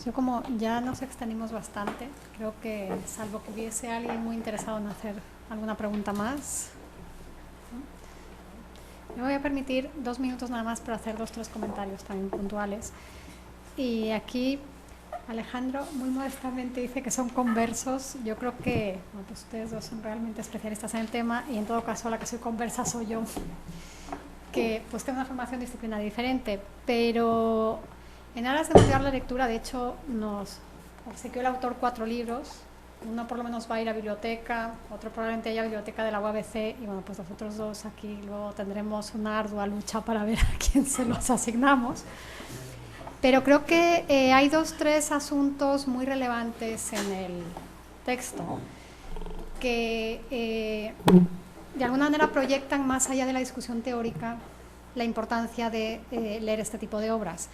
Yo, como ya nos extendimos bastante, creo que salvo que hubiese alguien muy interesado en hacer alguna pregunta más, me voy a permitir 2 minutos nada más para hacer 2 o 3 comentarios también puntuales. Y aquí Alejandro muy modestamente dice que son conversos. Yo creo que bueno, pues ustedes dos son realmente especialistas en el tema, y en todo caso la que soy conversa soy yo, que pues tengo una formación disciplinaria diferente, pero en aras de motivar la lectura, de hecho, nos obsequió el autor 4 libros. Uno por lo menos va a ir a biblioteca, otro probablemente haya biblioteca de la UABC, y bueno, pues los otros 2 aquí luego tendremos una ardua lucha para ver a quién se los asignamos. Pero creo que hay 2 o 3 asuntos muy relevantes en el texto que de alguna manera proyectan más allá de la discusión teórica la importancia de leer este tipo de obras.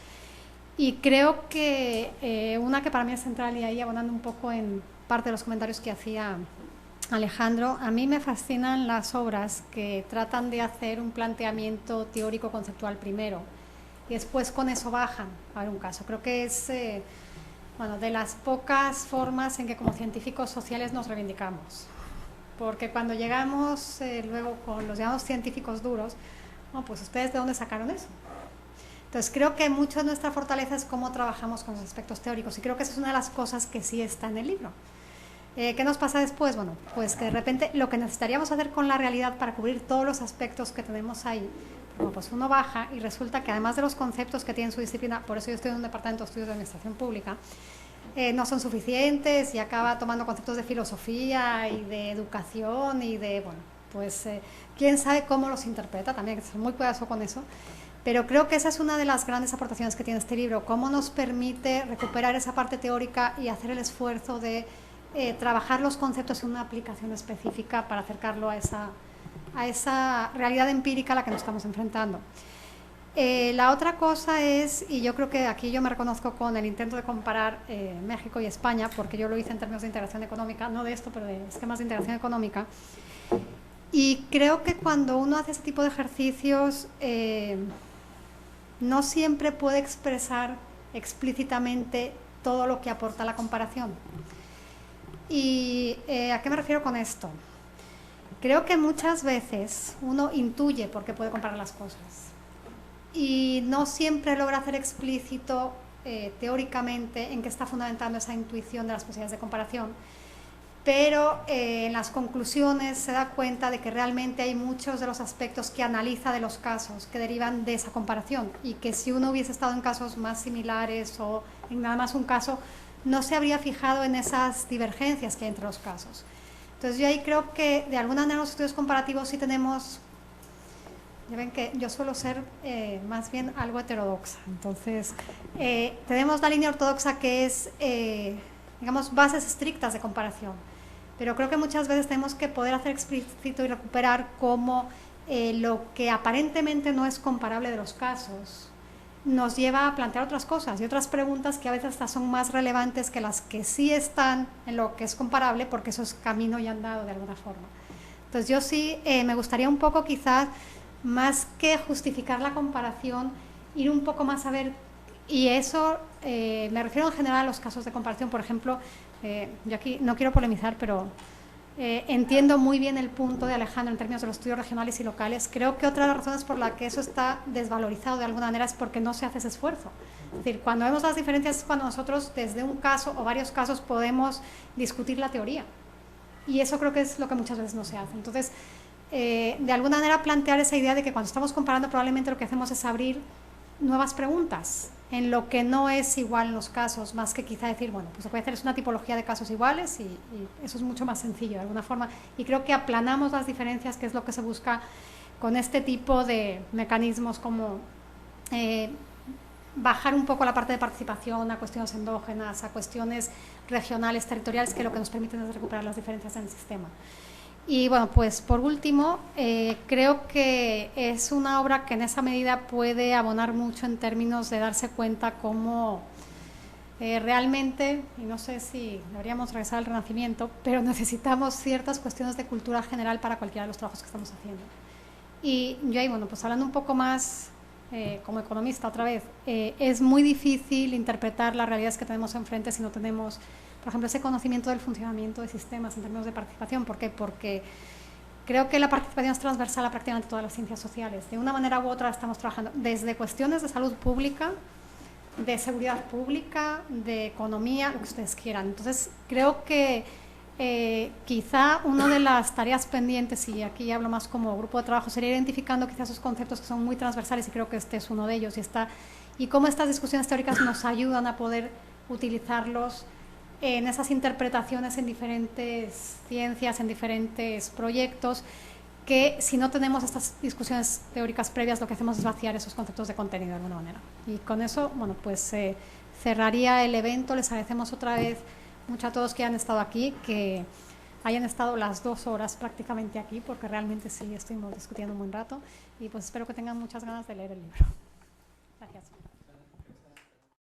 Y creo que una que para mí es central, y ahí abonando un poco en parte de los comentarios que hacía Alejandro, a mí me fascinan las obras que tratan de hacer un planteamiento teórico conceptual primero y después con eso bajan a ver un caso. Creo que es bueno, de las pocas formas en que como científicos sociales nos reivindicamos, porque cuando llegamos luego con los llamados científicos duros, bueno, pues ustedes ¿de dónde sacaron eso? Entonces creo que mucho de nuestra fortaleza es cómo trabajamos con los aspectos teóricos, y creo que esa es una de las cosas que sí está en el libro. ¿Qué nos pasa después? Bueno, pues que de repente lo que necesitaríamos hacer con la realidad para cubrir todos los aspectos que tenemos ahí, bueno, pues uno baja y resulta que además de los conceptos que tiene su disciplina, por eso yo estoy en un departamento de estudios de administración pública, no son suficientes, y acaba tomando conceptos de filosofía y de educación y de, bueno, pues quién sabe cómo los interpreta, también hay que ser muy cuidadoso con eso. Pero creo que esa es una de las grandes aportaciones que tiene este libro, cómo nos permite recuperar esa parte teórica y hacer el esfuerzo de trabajar los conceptos en una aplicación específica para acercarlo a esa realidad empírica a la que nos estamos enfrentando. La otra cosa es, y yo creo que aquí yo me reconozco con el intento de comparar México y España, porque yo lo hice en términos de integración económica, no de esto, pero de esquemas de integración económica, y creo que cuando uno hace ese tipo de ejercicios no siempre puede expresar explícitamente todo lo que aporta la comparación. ¿Y a qué me refiero con esto? Creo que muchas veces uno intuye por qué puede comparar las cosas y no siempre logra hacer explícito teóricamente en qué está fundamentando esa intuición de las posibilidades de comparación, pero en las conclusiones se da cuenta de que realmente hay muchos de los aspectos que analiza de los casos que derivan de esa comparación, y que si uno hubiese estado en casos más similares o en nada más un caso, no se habría fijado en esas divergencias que hay entre los casos. Entonces yo ahí creo que de alguna manera los estudios comparativos sí tenemos, ya ven que yo suelo ser más bien algo heterodoxa, entonces tenemos la línea ortodoxa que es digamos bases estrictas de comparación, pero creo que muchas veces tenemos que poder hacer explícito y recuperar cómo lo que aparentemente no es comparable de los casos nos lleva a plantear otras cosas y otras preguntas que a veces hasta son más relevantes que las que sí están en lo que es comparable, porque eso es camino ya andado de alguna forma. Entonces yo sí me gustaría un poco, quizás más que justificar la comparación, ir un poco más a ver, y eso me refiero en general a los casos de comparación. Por ejemplo, yo aquí no quiero polemizar, pero entiendo muy bien el punto de Alejandro en términos de los estudios regionales y locales. Creo que otra de las razones por la que eso está desvalorizado de alguna manera es porque no se hace ese esfuerzo. Es decir, cuando vemos las diferencias es cuando nosotros desde un caso o varios casos podemos discutir la teoría, y eso creo que es lo que muchas veces no se hace. Entonces, de alguna manera plantear esa idea de que cuando estamos comparando probablemente lo que hacemos es abrir nuevas preguntas en lo que no es igual en los casos, más que quizá decir, bueno, pues lo que voy a hacer es una tipología de casos iguales, y eso es mucho más sencillo de alguna forma, y creo que aplanamos las diferencias, que es lo que se busca con este tipo de mecanismos, como bajar un poco la parte de participación a cuestiones endógenas, a cuestiones regionales, territoriales, que lo que nos permiten es recuperar las diferencias en el sistema. Y bueno, pues por último, creo que es una obra que en esa medida puede abonar mucho en términos de darse cuenta cómo realmente, y no sé si deberíamos regresar al Renacimiento, pero necesitamos ciertas cuestiones de cultura general para cualquiera de los trabajos que estamos haciendo. Y yo ahí, bueno, pues hablando un poco más como economista otra vez, es muy difícil interpretar las realidades que tenemos enfrente si no tenemos, por ejemplo, ese conocimiento del funcionamiento de sistemas en términos de participación. ¿Por qué? Porque creo que la participación es transversal a prácticamente todas las ciencias sociales. De una manera u otra estamos trabajando desde cuestiones de salud pública, de seguridad pública, de economía, lo que ustedes quieran. Entonces, creo que quizá una de las tareas pendientes, y aquí hablo más como grupo de trabajo, sería identificando quizás esos conceptos que son muy transversales, y creo que este es uno de ellos, y cómo estas discusiones teóricas nos ayudan a poder utilizarlos en esas interpretaciones en diferentes ciencias, en diferentes proyectos, que si no tenemos estas discusiones teóricas previas, lo que hacemos es vaciar esos conceptos de contenido de alguna manera. Y con eso, bueno, pues cerraría el evento. Les agradecemos otra vez mucho a todos que han estado aquí, que hayan estado las 2 horas prácticamente aquí, porque realmente sí estuvimos discutiendo un buen rato, y pues espero que tengan muchas ganas de leer el libro. Gracias.